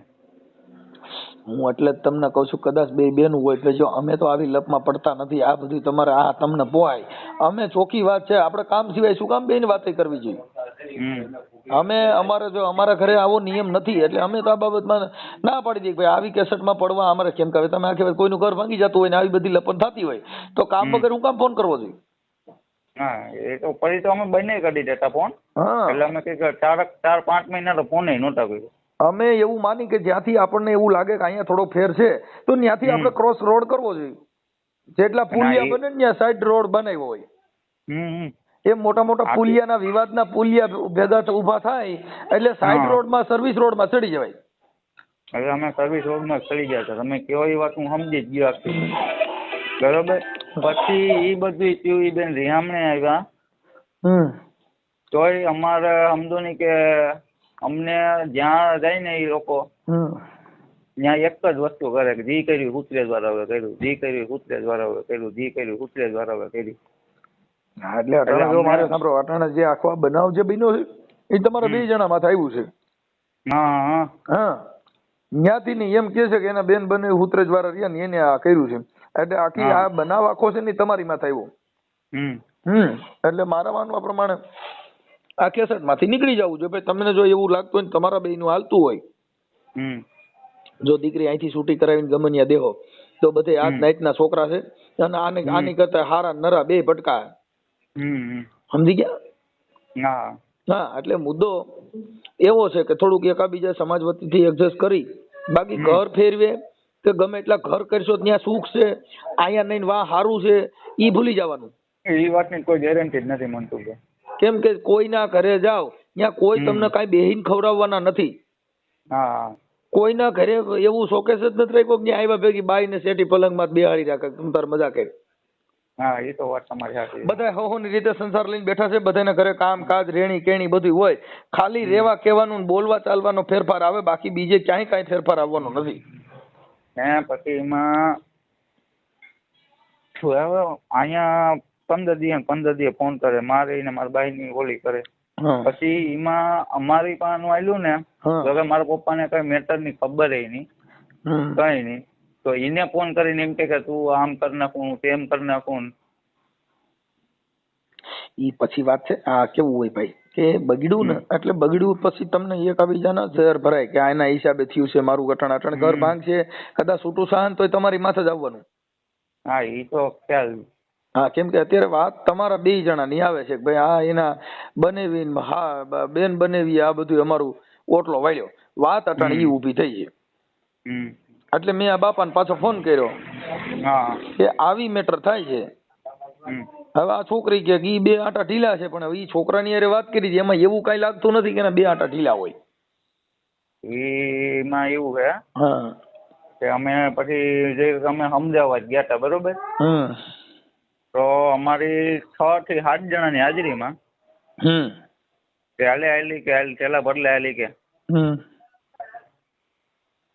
હું એટલે જ તમને કહું છું કદાચ બેનું હોય એટલે જો અમે તો આવી લપમાં પડતા નથી. આ બધું તમારે આ તમને પોહાય. અમે ચોખ્ખી વાત છે, આપણે કામ સિવાય શું કામ બેની વાત કરવી જોઈએ. અમે અમારા ઘરે આવો નિયમ નથી એટલે અમે તો આ બાબતમાં ના પાડી દઈએ ભાઈ આવી કેસેટમાં પડવા અમારે કેમ કે તમે આખી કોઈનું ઘર ભાંગી જતું હોય ને આવી બધી લપન થતી હોય તો કામ વગર હું કામ ફોન કરવો જોઈએ. એ તો પછી તો અમે બંને કરી દેતા ફોન. એટલે અમે કઈક 4-5 મહિના તો ફોન નહોતા કર્યો. અમે એવું માની કે જ્યાંથી આપણને એવું લાગે કે અહીંયા થોડો ફેર છે તો ત્યાંથી આપણે ક્રોસ રોડ કરવો જોઈએ. જેટલા પુલિયા બને ને ત્યાં સાઈડ રોડ બનાવ્યો હોય એ મોટા મોટા પુલિયાના વિવાદના પુલિયા ભેગા ઉભા થાય એટલે સાઈડ રોડમાં સર્વિસ રોડમાં ચડી જવાય. હવે અમે સર્વિસ રોડમાં ચડી ગયા હતા. તમે કયો એ વાત હું સમજી જ ગયો આખી. બરોબર. પછી એ બધું થયું. એ બેન રિહામણે આવ્યા તોય અમારે સમજો નહીં કે અમને જ્યાં જાય ને એ લોકો ત્યાં એક જ વસ્તુ કરે કે જી કર્યું કુતરેજ વાળાએ કર્યું, જી કર્યું કુતરેજ વાળાએ કર્યું, જી કર્યું કુતરેજ વાળાએ કર્યું. એટલે અટાણે જો મારે સાંભળો અટાણે જે આખો બનાવ જે બન્યો છે એ તમારા 2 જણા માથે આવ્યું છે. ત્યાંથી નહીં એમ કે છે કે એના બેન બને કુતરેજ વાળા રહ્યા ને એને આ કર્યું છે. એટલે આખી આ બનાવ આખો છે ને તમારી માથે આવ્યો. એટલે મારા માનવા પ્રમાણે આ કેસેટ માંથી નીકળી જવું જોઈએ. ભાઈ તમને જો એવું લાગતું હોય તમારા બેયનું હાલતું હોય જો દીકરી અહીંથી છૂટી કરાવીને ગમે ત્યાં દેહો તો બધે આજ નાઈટના છોકરા છે અને આની કરતા હારા નરા બે ભટકા. સમજી ગયા? એટલે મુદ્દો એવો છે કે થોડુંક એકાબીજા સમાજ વતીથી એડજસ્ટ કરી બાકી ઘર ફેરવે કે ગમે એટલા ઘર કરશો ત્યાં સુખ છે અહીંયા નહીં વાહ સારું છે ઈ ભૂલી જવાનું. એ વાતની કોઈ ગેરંટી જ નથી મનસુખભાઈ. કેમ કે કોઈના ઘરે જાઓ ત્યાં કોઈ તમને કઈ બેહીન ખવડાવવાના નથી. કોઈના ઘરે એવું શોકેસ જ નથી રાખ્યો કે આવ્યા ભેગી બાઈ ને શેઠી પલંગમાં બેહાડી રાખે તાર મજા કરી. એ તો વાત તમારી સાચી. બધા હોની રીતે સંસાર લઈને બેઠા છે. બધાના ઘરે કામ કાજ રેણી કેણી બધું હોય. ખાલી રેવા કહેવાનું બોલવા ચાલવાનો ફેરફાર આવે બાકી બીજે ક્યાંય કાંઈ ફેરફાર આવવાનો નથી. પછી એમાં અહીંયા 15 દિવસે ફોન કરે મારે ને મારા બાઈ ની ઓલી કરે. પછી એમાં અમારી પાસે આવેલું ને તો મારા પપ્પા ને કઈ મેટર ની ખબર નહીં કઈ નહીં. તો એને ફોન કરીને એમ કે તું આમ કરી નાખું તેમ કરી નાખું. ઈ પછી વાત છે. આ કેવું હોય ભાઈ કે બગડ્યું ને એટલે બગડ્યું પછી તમને એકબીજાના ઝેર ભરાય કે આના હિસાબે થયું છે મારું ગઠણ અટણ ઘર ભાંગ છે કદાચ છૂટું સહન તોય તમારી માથે જ આવવાનું. હા એ તો ખ્યાલ. હા કેમ કે અત્યારે વાત તમારા 2 જણાની આવે છે કે ભાઈ આ એના બનેવી હા બેન બનેવી આ બધું અમારું ઓટલો વાળ્યો વાત અટાણ ઈ ઊભી થઈ છે. એટલે મેં આ બાપાને પાછો ફોન કર્યો કે આવી મેટર થાય છે. હવે આ છોકરી કે ઈ 2 આંટા ઢીલા છે પણ ઈ છોકરાની હારે વાત કરી એમાં એવું કઈ લાગતું નથી કે એના 2 આંટા ઢીલા હોય. એમાં એવું છે હા કે અમે પછી જે અમે સમજાવવા જ ગયા હતા બરોબર. તો અમારી 6 થી 7 જણાની હાજરીમાં કે હાલે હાલી કે હાલ ઠેલા બદલે હાલી કે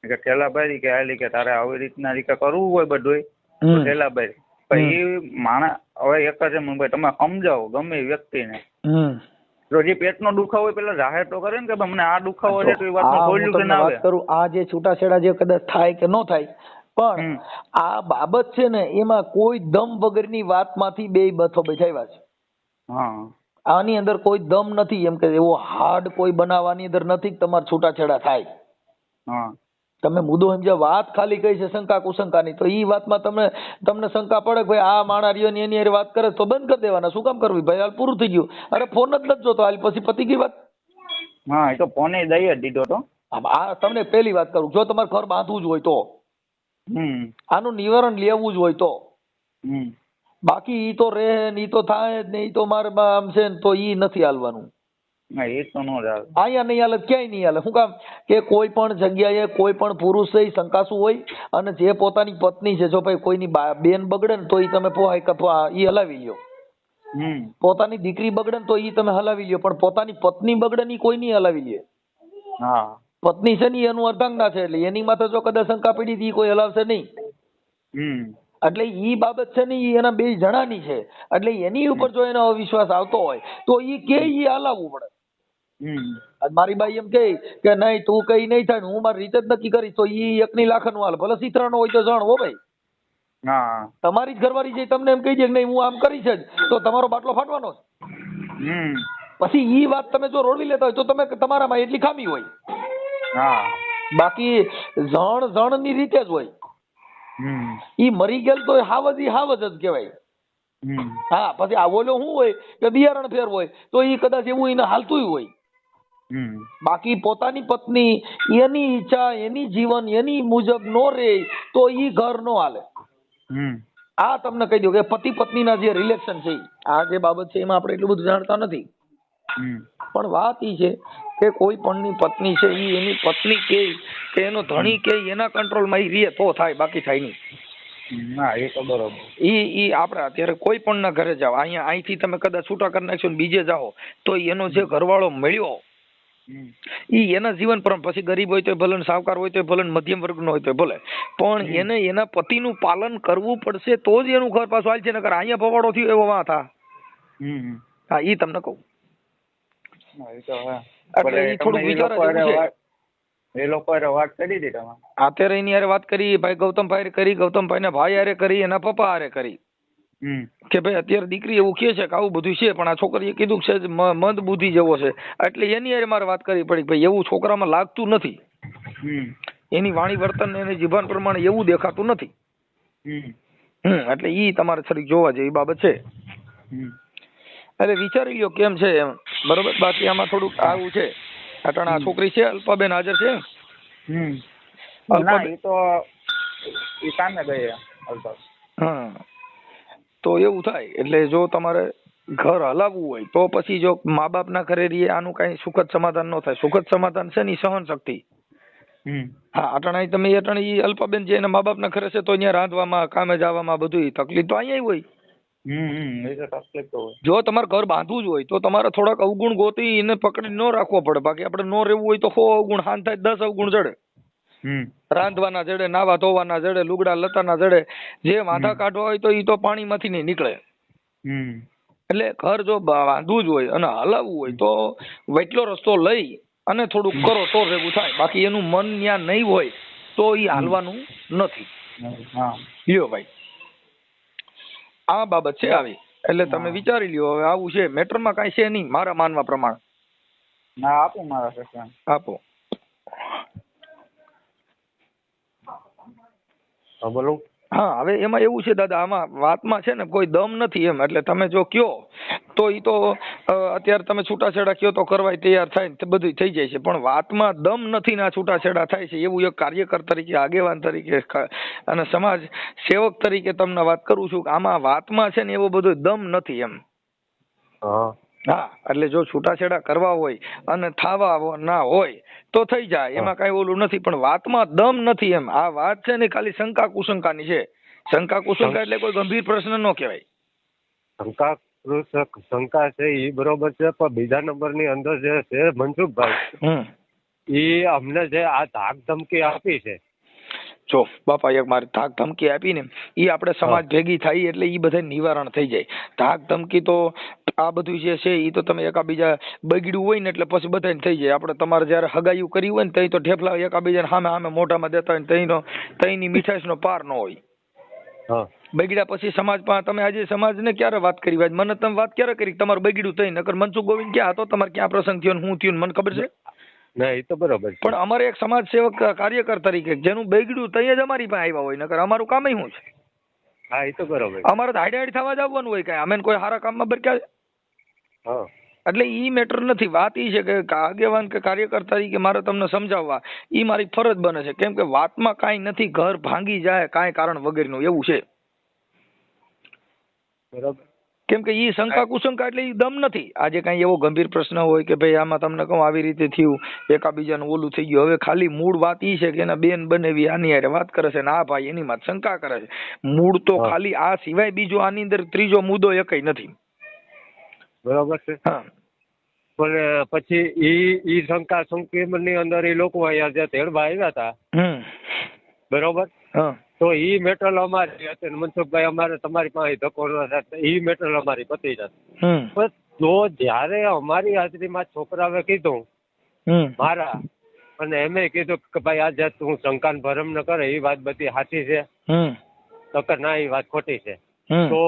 ઠેલા ભરી કે હાલી કે તારે આવી રીતના રીતે કરવું હોય બધું ઠેલા ભરી પછી માણસ હવે એક જ એમ ભાઈ તમે સમજાવો ગમે એ વ્યક્તિને જો જે પેટનો દુખાવો હોય પેલા જાહેર તો કરે ને કે મને આ દુખાવો છે તો એ વાતનું ખોલ્યું કે ના આવે. કરું આ જે છૂટાછેડા જે કદાચ થાય કે ન થાય પણ આ બાબત છે ને એમાં કોઈ દમ વગરની વાતમાંથી 2 બથો બેઠાવ્યા છે. આની અંદર કોઈ દમ નથી એમ કે એવો હાર્ડ કોઈ બનાવવાની અંદર નથી કે તમારે છૂટાછેડા થાય. તમે મુદ્દો સમજ્યા વાત ખાલી કઈ છે શંકા કુશંકાની તો ઈ વાતમાં તમને શંકા પડે ભાઈ આ માણા રહ્યો ને એની હારે વાત કરે તો બંધ કરી દેવાના. શું કામ કરવી ભાઈ હાલ પૂરું થઈ ગયું. અરે ફોન જ નથી જોતો હાલ પછી પતી ગઈ વાત. હા એ તો ફોને દઈ જ દીધો તો. આ તમને પહેલી વાત કરું જો તમારે ઘર બાંધવું જ હોય તો આનું નિવારણ લેવું જ હોય તો બાકી ઈ તો રહે ને ઈ તો થાય જ ને ઈ તો મારે આમ છે ને તો ઈ નથી હાલવાનું. એ તો નો જ હાલે. અહીંયા નહીં હાલે ક્યાંય નહીં હાલે. શું કામ કે કોઈ પણ જગ્યાએ કોઈ પણ પુરુષ છે શંકાસુ હોય અને જે પોતાની પત્ની છે જો ભાઈ કોઈની બેન બગડે ને તો ઈ તમે ઈ હલાવી લ્યો. પોતાની દીકરી બગડે ને તો ઈ તમે હલાવી લ્યો પણ પોતાની પત્ની બગડે ને કોઈ નહીં હલાવી લે. પત્ની છે ને એનું અર્ધાંગના છે એટલે એની માથે જો કદાચ શંકા પડી હતી કોઈ હલાવશે નહીં. એટલે ઈ બાબત છે ને ઈ એના 2 જણાની છે એટલે એની ઉપર જો એનો અવિશ્વાસ આવતો હોય તો ઈ કે ઈ હલાવવું પડે. મારી બાઈ એમ કે નહીં તું કઈ નહીં થાય હું મારી રીતે જ નક્કી કરીશ તો ઈ 1ની લાખનું હાલ ભલે સીતરાનો હોય તો જાણ હો ભાઈ. તમારી જ ઘરવાળી જે તમને એમ કહી દે કે નહીં હું આમ કરીશ જ તો તમારો બાટલો ફાટવાનો જ. પછી ઈ વાત તમે જો રોડવી લેતા હોય તો તમે તમારામાં એટલી ખામી હોય. બાકી જણ ની રીતે જ હોય. ઈ મરી ગયેલ તો હાવજ જ કહેવાય. હા પછી આ ઓલો શું હોય કે બિયારણ ફેર હોય તો ઈ કદાચ એવું એને હાલતું હોય. બાકી પોતાની પત્ની એની ઈચ્છા એની જીવન એની મુજબ નો રહે તો ઈ ઘર નો હાલે. આ તમને કહી દઉં કે પતિ પત્નીના જે રિલેશન છે આ જે બાબત છે એમાં આપણે એટલું બધું જાણતા નથી પણ વાત ઈ છે કે કોઈ પણની પત્ની છે ઈ એની પત્ની કે એનો ધણી કે એના કંટ્રોલમાં ઈ રહે તો થાય બાકી થાય નહીં. ના એ તો બરોબર. ઈ આપણે અત્યારે કોઈ પણ ના ઘરે જાવ અહીંથી તમે કદાચ છૂટા કરી નાખશો ને બીજે જાઓ તો એનો જે ઘરવાળો મળ્યો ઈ એના જીવન પર પછી ગરીબ હોય તો ભલે સાવકાર હોય તો ભલે મધ્યમ વર્ગનો હોય તો ભલે પણ એને એના પતિનું પાલન કરવું પડશે તો જ એનું ઘર પાછું હાલ છે નકર અહીંયા ભવાડો થયો એવો વાત. હા ઈ તમને કહું. એટલે ઈ થોડું વિચાર છે. એ લોકો વાત કરી હતી તમે અત્યારે એની હારે વાત કરી ભાઈ ગૌતમભાઈ કરી ગૌતમભાઈના ભાઈ હારે કરી એના પપ્પા હારે કરી કે ભાઈ અત્યારે દીકરી એવું કહે છે કે આવું બધું છે પણ આ છોકરીએ કીધું છે મંદ બુદ્ધિ જેવો છે એટલે એની હારે મારે વાત કરવી પડી ભાઈ એવું છોકરામાં લાગતું નથી. એની વાણી વર્તન એની જીવન પ્રમાણે એવું દેખાતું નથી. એટલે ઈ તમારે થોડીક જોવા જેવી બાબત છે. એટલે વિચારી લ્યો કેમ છે એમ બરોબર. બાકી આમાં થોડુંક આવું છે અટાણા આ છોકરી છે અલ્પાબેન હાજર છે. હા તો એવું થાય એટલે જો તમારે ઘર હલાવવું હોય તો પછી જો મા બાપ ના ઘરે રહીએ આનું કઈ સુખદ સમાધાન ન થાય. સુખદ સમાધાન છે ને સહન શક્તિ. હા અટાણા તમે અટાણી અલ્પાબેન જે એના મા બાપ ના ઘરે છે તો અહીંયા રાંધવામાં કામે જવામાં બધું તકલીફ તો અહીંયા હોય. જો તમારે ઘર બાંધવું જ હોય તો તમારે થોડાક અવગુણ ગોતી એને પકડી ન રાખવો પડે. બાકી આપણે ન રહેવું હોય તો 100 અવગુણ હાન થાય 10 અવગુણ જડે. રાંધવાના જડે નાવા ધોવાના જડે લુગડા લતાના જડે જે વાંધા કાઢવા હોય તો ઈ તો પાણીમાંથી નહીં નીકળે. એટલે ઘર જો બાંધવું જ હોય અને હલાવવું હોય તો વૈટલો રસ્તો લઈ અને થોડુંક કરો તો ભેગું થાય. બાકી એનું મન ત્યાં નહીં હોય તો ઈ હાલવાનું નથી. હા લ્યો ભાઈ, આ બાબત છે આવી, એટલે તમે વિચારી લ્યો. હવે આવું છે, મેટરમાં કાંઈ છે નહીં મારા માનવા પ્રમાણે. ના આપો મારા સસરા. આપો. બોલો. હા, હવે એમાં એવું છે દાદા, આમાં વાતમાં છે ને કોઈ દમ નથી એમ. એટલે તમે જો કયો તો ઈ તો અત્યારે તમે છૂટાછેડા કયો તો કરવાય તૈયાર થાય ને બધું થઈ જાય છે, પણ વાતમાં દમ નથી ને આ છૂટાછેડા થાય છે. એવું એક કાર્યકર તરીકે, આગેવાન તરીકે અને સમાજ સેવક તરીકે તમને વાત કરું છું કે આમાં વાતમાં છે ને એવો બધો દમ નથી એમ. હા, એટલે જો છૂટાછેડા કરવા હોય અને થાવા ના હોય તો થઈ જાય, એમાં કઈ ઓલું નથી, પણ વાતમાં દમ નથી એમ. આ વાત છે ને ખાલી શંકા કુશંકાની છે. શંકા કુશંકા એટલે કોઈ ગંભીર પ્રશ્ન ન કહેવાય. શંકા છે એ બરોબર છે, પણ બીજા નંબરની અંદર જે છે મનસુખભાઈ, એ અમને જે આ ધાક ધમકી આપી છે. જો બાપા, એક મારે ધાક ધમકી આપી ને, એ આપણે સમાજ ભેગી થાય એટલે એ બધા નિવારણ થઈ જાય. ધાક ધમકી તો આ બધું જે છે એ તો તમે એકાબીજા બગડ્યું હોય ને એટલે પછી બધાને થઈ જાય. આપણે તમારે જયારે હગાયું કરી હોય ને તઈ તો ઠેફલા એકાબીજાને સામે સામે મોઢામાં દેતા હોય, તઈની મીઠાશનો પાર ન હોય. બગડ્યા પછી સમાજ પાસે તમે આજે સમાજને ક્યારે વાત કરી? મને તમે વાત ક્યારે કરી તમારું બગડ્યું તઈ? નકર મનસુખ ગોવિંદ ક્યાં હતો? તમારે ક્યાં પ્રસંગ થયો ને હું થયું મને ખબર છે? ના, એ તો બરોબર. પણ અમારે એક સમાજ સેવક કાર્યકર તરીકે જેનું બગડ્યું તઈ જ અમારી પાસે આવ્યા હોય, નકર અમારું કામ શું છે? હા, એ તો બરોબર. અમારે તો હાડે હાડ થવા જ આવવાનું હોય કઈ, અમે કોઈ સારા કામમાં બરક્યા. એટલે ઈ મેટર નથી. વાત ઈ છે કે આગેવાન કે કાર્યકર તરીકે મારે તમને સમજાવવા ઈ મારી ફરજ બને છે, કેમ કે વાતમાં કાંઈ નથી, ઘર ભાંગી જાય કાંઈ કારણ વગરનું એવું છે. બરોબર. કેમ કે ઈ શંકા કુશંકા એટલે ઈ દમ નથી. આજે કઈ એવો ગંભીર પ્રશ્ન હોય કે ભાઈ આમાં તમને કહું આવી રીતે થયું, એકાબીજાનું ઓલું થઈ ગયું, હવે ખાલી મૂળ વાત ઈ છે કે એના બેન બનેવી આની હારે વાત કરે છે ને આ ભાઈ એની માં શંકા કરે છે. મૂળ તો ખાલી આ સિવાય બીજો આની અંદર ત્રીજો મુદ્દો એકય નથી. બરોબર છે. હા, પણ પછી ઈ શંકા સંકેમની અંદર એ લોકો અહીંયા જે તેડવા આવ્યા હતા, બરોબર, તો ઈ મેટલ અમારી હતી. મનસુખભાઈ, અમારે તમારી પાસે ધક્કો ન થાય, ઈ મેટલ અમારી પતી જતી. પણ તો જયારે અમારી હાજરીમાં છોકરાએ કીધું મારા, અને એમે કીધું કે ભાઈ આજે તું શંકાન ભરમ ન કરે, એ વાત બધી સાચી છે, તો કે ના એ વાત ખોટી છે. તો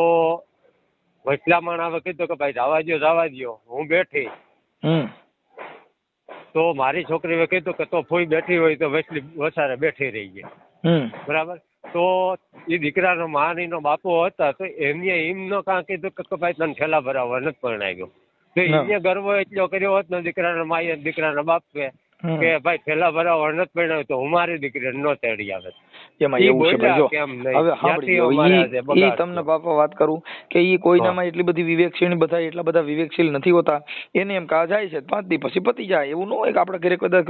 વચલામણ આવે કીધું કે ભાઈ જવા દો, હું બેઠી. તો મારી છોકરીએ કીધું કે તો ફૂઈ બેઠી હોય તો વચલી વસારે બેઠી રહી ગઈ. બરાબર. તો એ દીકરાનો માનીનો બાપો હતા, તો એમને એમ ન કાં કીધું કે ભાઈ તને ઠેલા ભરાવવા નથી પરણાવ્યો. તો એને ગર્વ એટલો કર્યો હોત ને દીકરાના માએ દીકરાના બાપે કે ભાઈ ઠેલા ભરાવવા નથી પરણાવ્યો તો હું મારી દીકરીને ન તેડી આવે. એમાં એવું છે ભાઈ, જો હવે સાંભળી લો, ઈ તમને બાપા વાત કરું કે ઈ કોઈનામાં એટલી બધી વિવેકશીલ, બધા એટલા બધા વિવેકશીલ નથી હોતા. એને એમ કા જાય છે 5 દી પછી પતી જાય. એવું ન હોય કે આપણે ઘરે કદાચ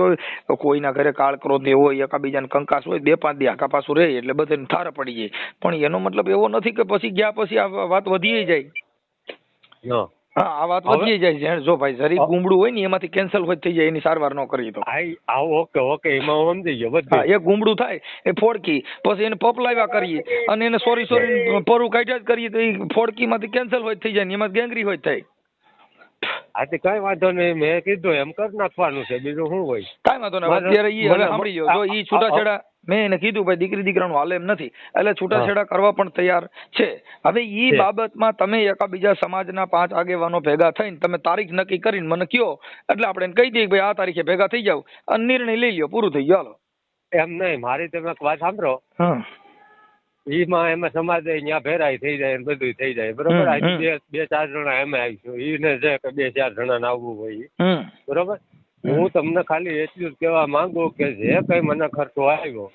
કોઈના ઘરે કાળ ક્રોધ હોય, એકાબીજાને કંકાસ હોય, 2-5 દી આખા પાછું રહે એટલે બધાને થાર પડી જાય. પણ એનો મતલબ એવો નથી કે પછી ગયા પછી આ વાત વધી જાય. હા, આ વાત વધી જાય. જો ભાઈ શરીર ગુમડું હોય ને એમાંથી કેન્સલ હોય થઈ જાય, એની સારવાર ન કરી તો. ઓકે, એમાં હું સમજી ગયો. હા, એ ગુમડું થાય, એ ફોડકી, પછી એને પપલાવ્યા કરીએ અને એને સોરી પરું કાઢ્યા જ કરીએ તો એ ફોડકી માંથી કેન્સલ હોય થઈ જાય ને એમાં ગેંગરી હોય થાય. આજે કઈ વાંધો નહીં, મેં કીધું એમ કરી નાખવાનું છે, બીજું શું હોય. કઈ વાંધો નહીં. અત્યારે ઈ હવે સાંભળી લો, જો ઈ છૂટાછેડા મેં એને કીધું ભાઈ દીકરી દીકરાનું હાલે એમ નથી, એટલે છૂટાછેડા કરવા પણ તૈયાર છે. હવે ઈ બાબતમાં તમે એકાબીજા સમાજના 5 આગેવાનો ભેગા થઈને તમે તારીખ નક્કી કરીને મને કયો એટલે આપણે એને કહી દઈએ ભાઈ આ તારીખે ભેગા થઈ જાવ અને નિર્ણય લઈ લ્યો, પૂરું થઈ ગયું. હાલો એમ નહીં, મારી તમે વાત સાંભળો. એમાં સમાજ ત્યાં ભેરાઈ થઈ જાય ને બધું થઈ જાય, બરોબર. આજે 2-4 જણા એમ આવીશું, એને છે કે 2-4 જણા આવવું હોય, બરોબર. હું તમને ખાલી એટલું જ કહેવા માંગુ કે જે કઈ મને ખર્ચો આવ્યો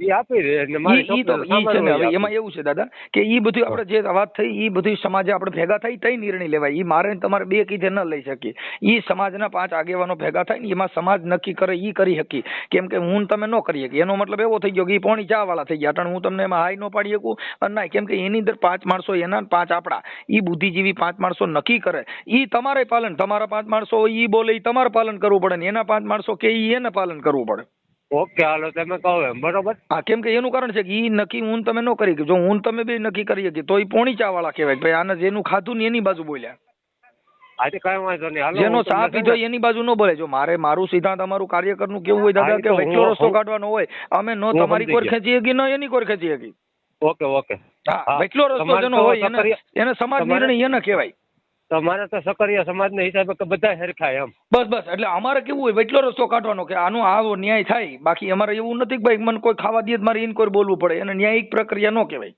ઈ આપી દે. એમાં એવું છે દાદા કે ઈ બધું આપણે જે વાત થઈ ઈ બધું સમાજે આપણે ભેગા થઈ તઈ નિર્ણય લેવાય. ઈ મારે તમારે બે કીધે ન લઈ શકીએ. ઈ સમાજના 5 આગેવાનો ભેગા થાય ને એમાં સમાજ નક્કી કરે ઈ કરી શકી. કેમ કે હું તમે ન કરી શકી. એનો મતલબ એવો થઈ ગયો કે ઈ પોણી ચા વાળા થઈ ગયા, અટાણે હું તમને એમાં હાઈ ન પાડી શકું અને ના, કેમ કે એની અંદર 5 માણસો એના 5 આપણા, ઈ બુદ્ધિજીવી 5 માણસો નક્કી કરે, ઈ તમારે પાલન, તમારા 5 માણસો ઈ બોલે ઈ તમારે પાલન કરવું પડે ને એના 5 માણસો કે ઈ એને પાલન કરવું પડે. ઓકે, હાલો તમે કહો એમ, બરોબર. હા, કેમ કે એનું કારણ છે કે ઈ નક્કી હું તમે ન કરી, જો હું તમે બે નક્કી કરી શકીએ તો ઈ પોણી ચા વાળા કહેવાય. ભાઈ આને જેનું ખાધું ને એની બાજુ બોલ્યા. આજે કઈ વાંધો નહીં હાલો જેનો હું તમને ચા પીધો હોય એની બાજુ ન બોલે. જો મારું સિદ્ધાંત અમારું કાર્યકરનું કેવું હોય દાદા હા, એ કે તો વચલો હું- રસ્તો કાઢવાનો હોય. અમે નો હું તમારી સમજી કોર ગયો. ખેંચી હકી ન એની કોર ખેંચી હકી. ઓકે હા, હા, વચલો રસ્તો તમારે જેનો તો હોય સક્રિય- એને સમાજ તમારે- નિર્ણય એને કહેવાય. તમારે તો સકરિયા સમાજના હિસાબે કે બધા હરખાય એમ. બસ એટલે અમારે કેવું હોય વચલો રસ્તો કાઢવાનો કે આનો આવો ન્યાય થાય. બાકી અમારે એવું નથી કે ભાઈ મને કોઈ ખાવા દે મારે ઇન કોઈ બોલવું પડે. એને ન્યાયિક પ્રક્રિયા ન કહેવાય.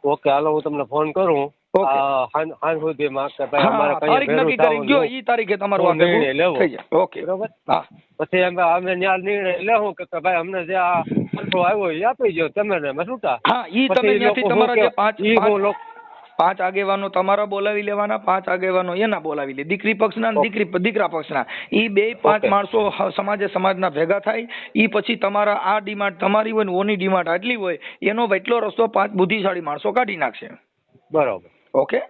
ઓકે હાલો હું તમને ફોન કરું ઓકે. હાન સુધીમાં કે ભાઈ અમારે હા, કઈ તારીખ નક્કી કરી ગયો ઈ તારીખે તમારું આ નિર્ણય ભેગું લેવો. થઈ જાય. ઓકે. બરોબર હા પછી અમે ન્યા નિર્ણય લેવું કે ભાઈ અમને જે આ ખર્ચો આવ્યો એ આપી દો તમે ને એમાં છૂટા. હા, ઈ તમે પછી ત્યાંથી લોકો તમારા જે શું કે- પાંચ આગેવાનો તમારા બોલાવી લેવાના, 5 આગેવાનો એના બોલાવી લે. દીકરી પક્ષના અને દીકરા પક્ષના ઈ બે 5 ઓકે. માણસો સમાજના ભેગા થાય. ઈ પછી તમારા આ ડિમાન્ડ તમારી હોય ને ઓની ડિમાન્ડ આટલી હોય એનો વચલો રસ્તો 5 બુદ્ધિશાળી માણસો કાઢી નાખશે. બરોબર ઓકે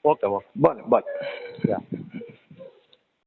ઓકે ભલે. Yeah.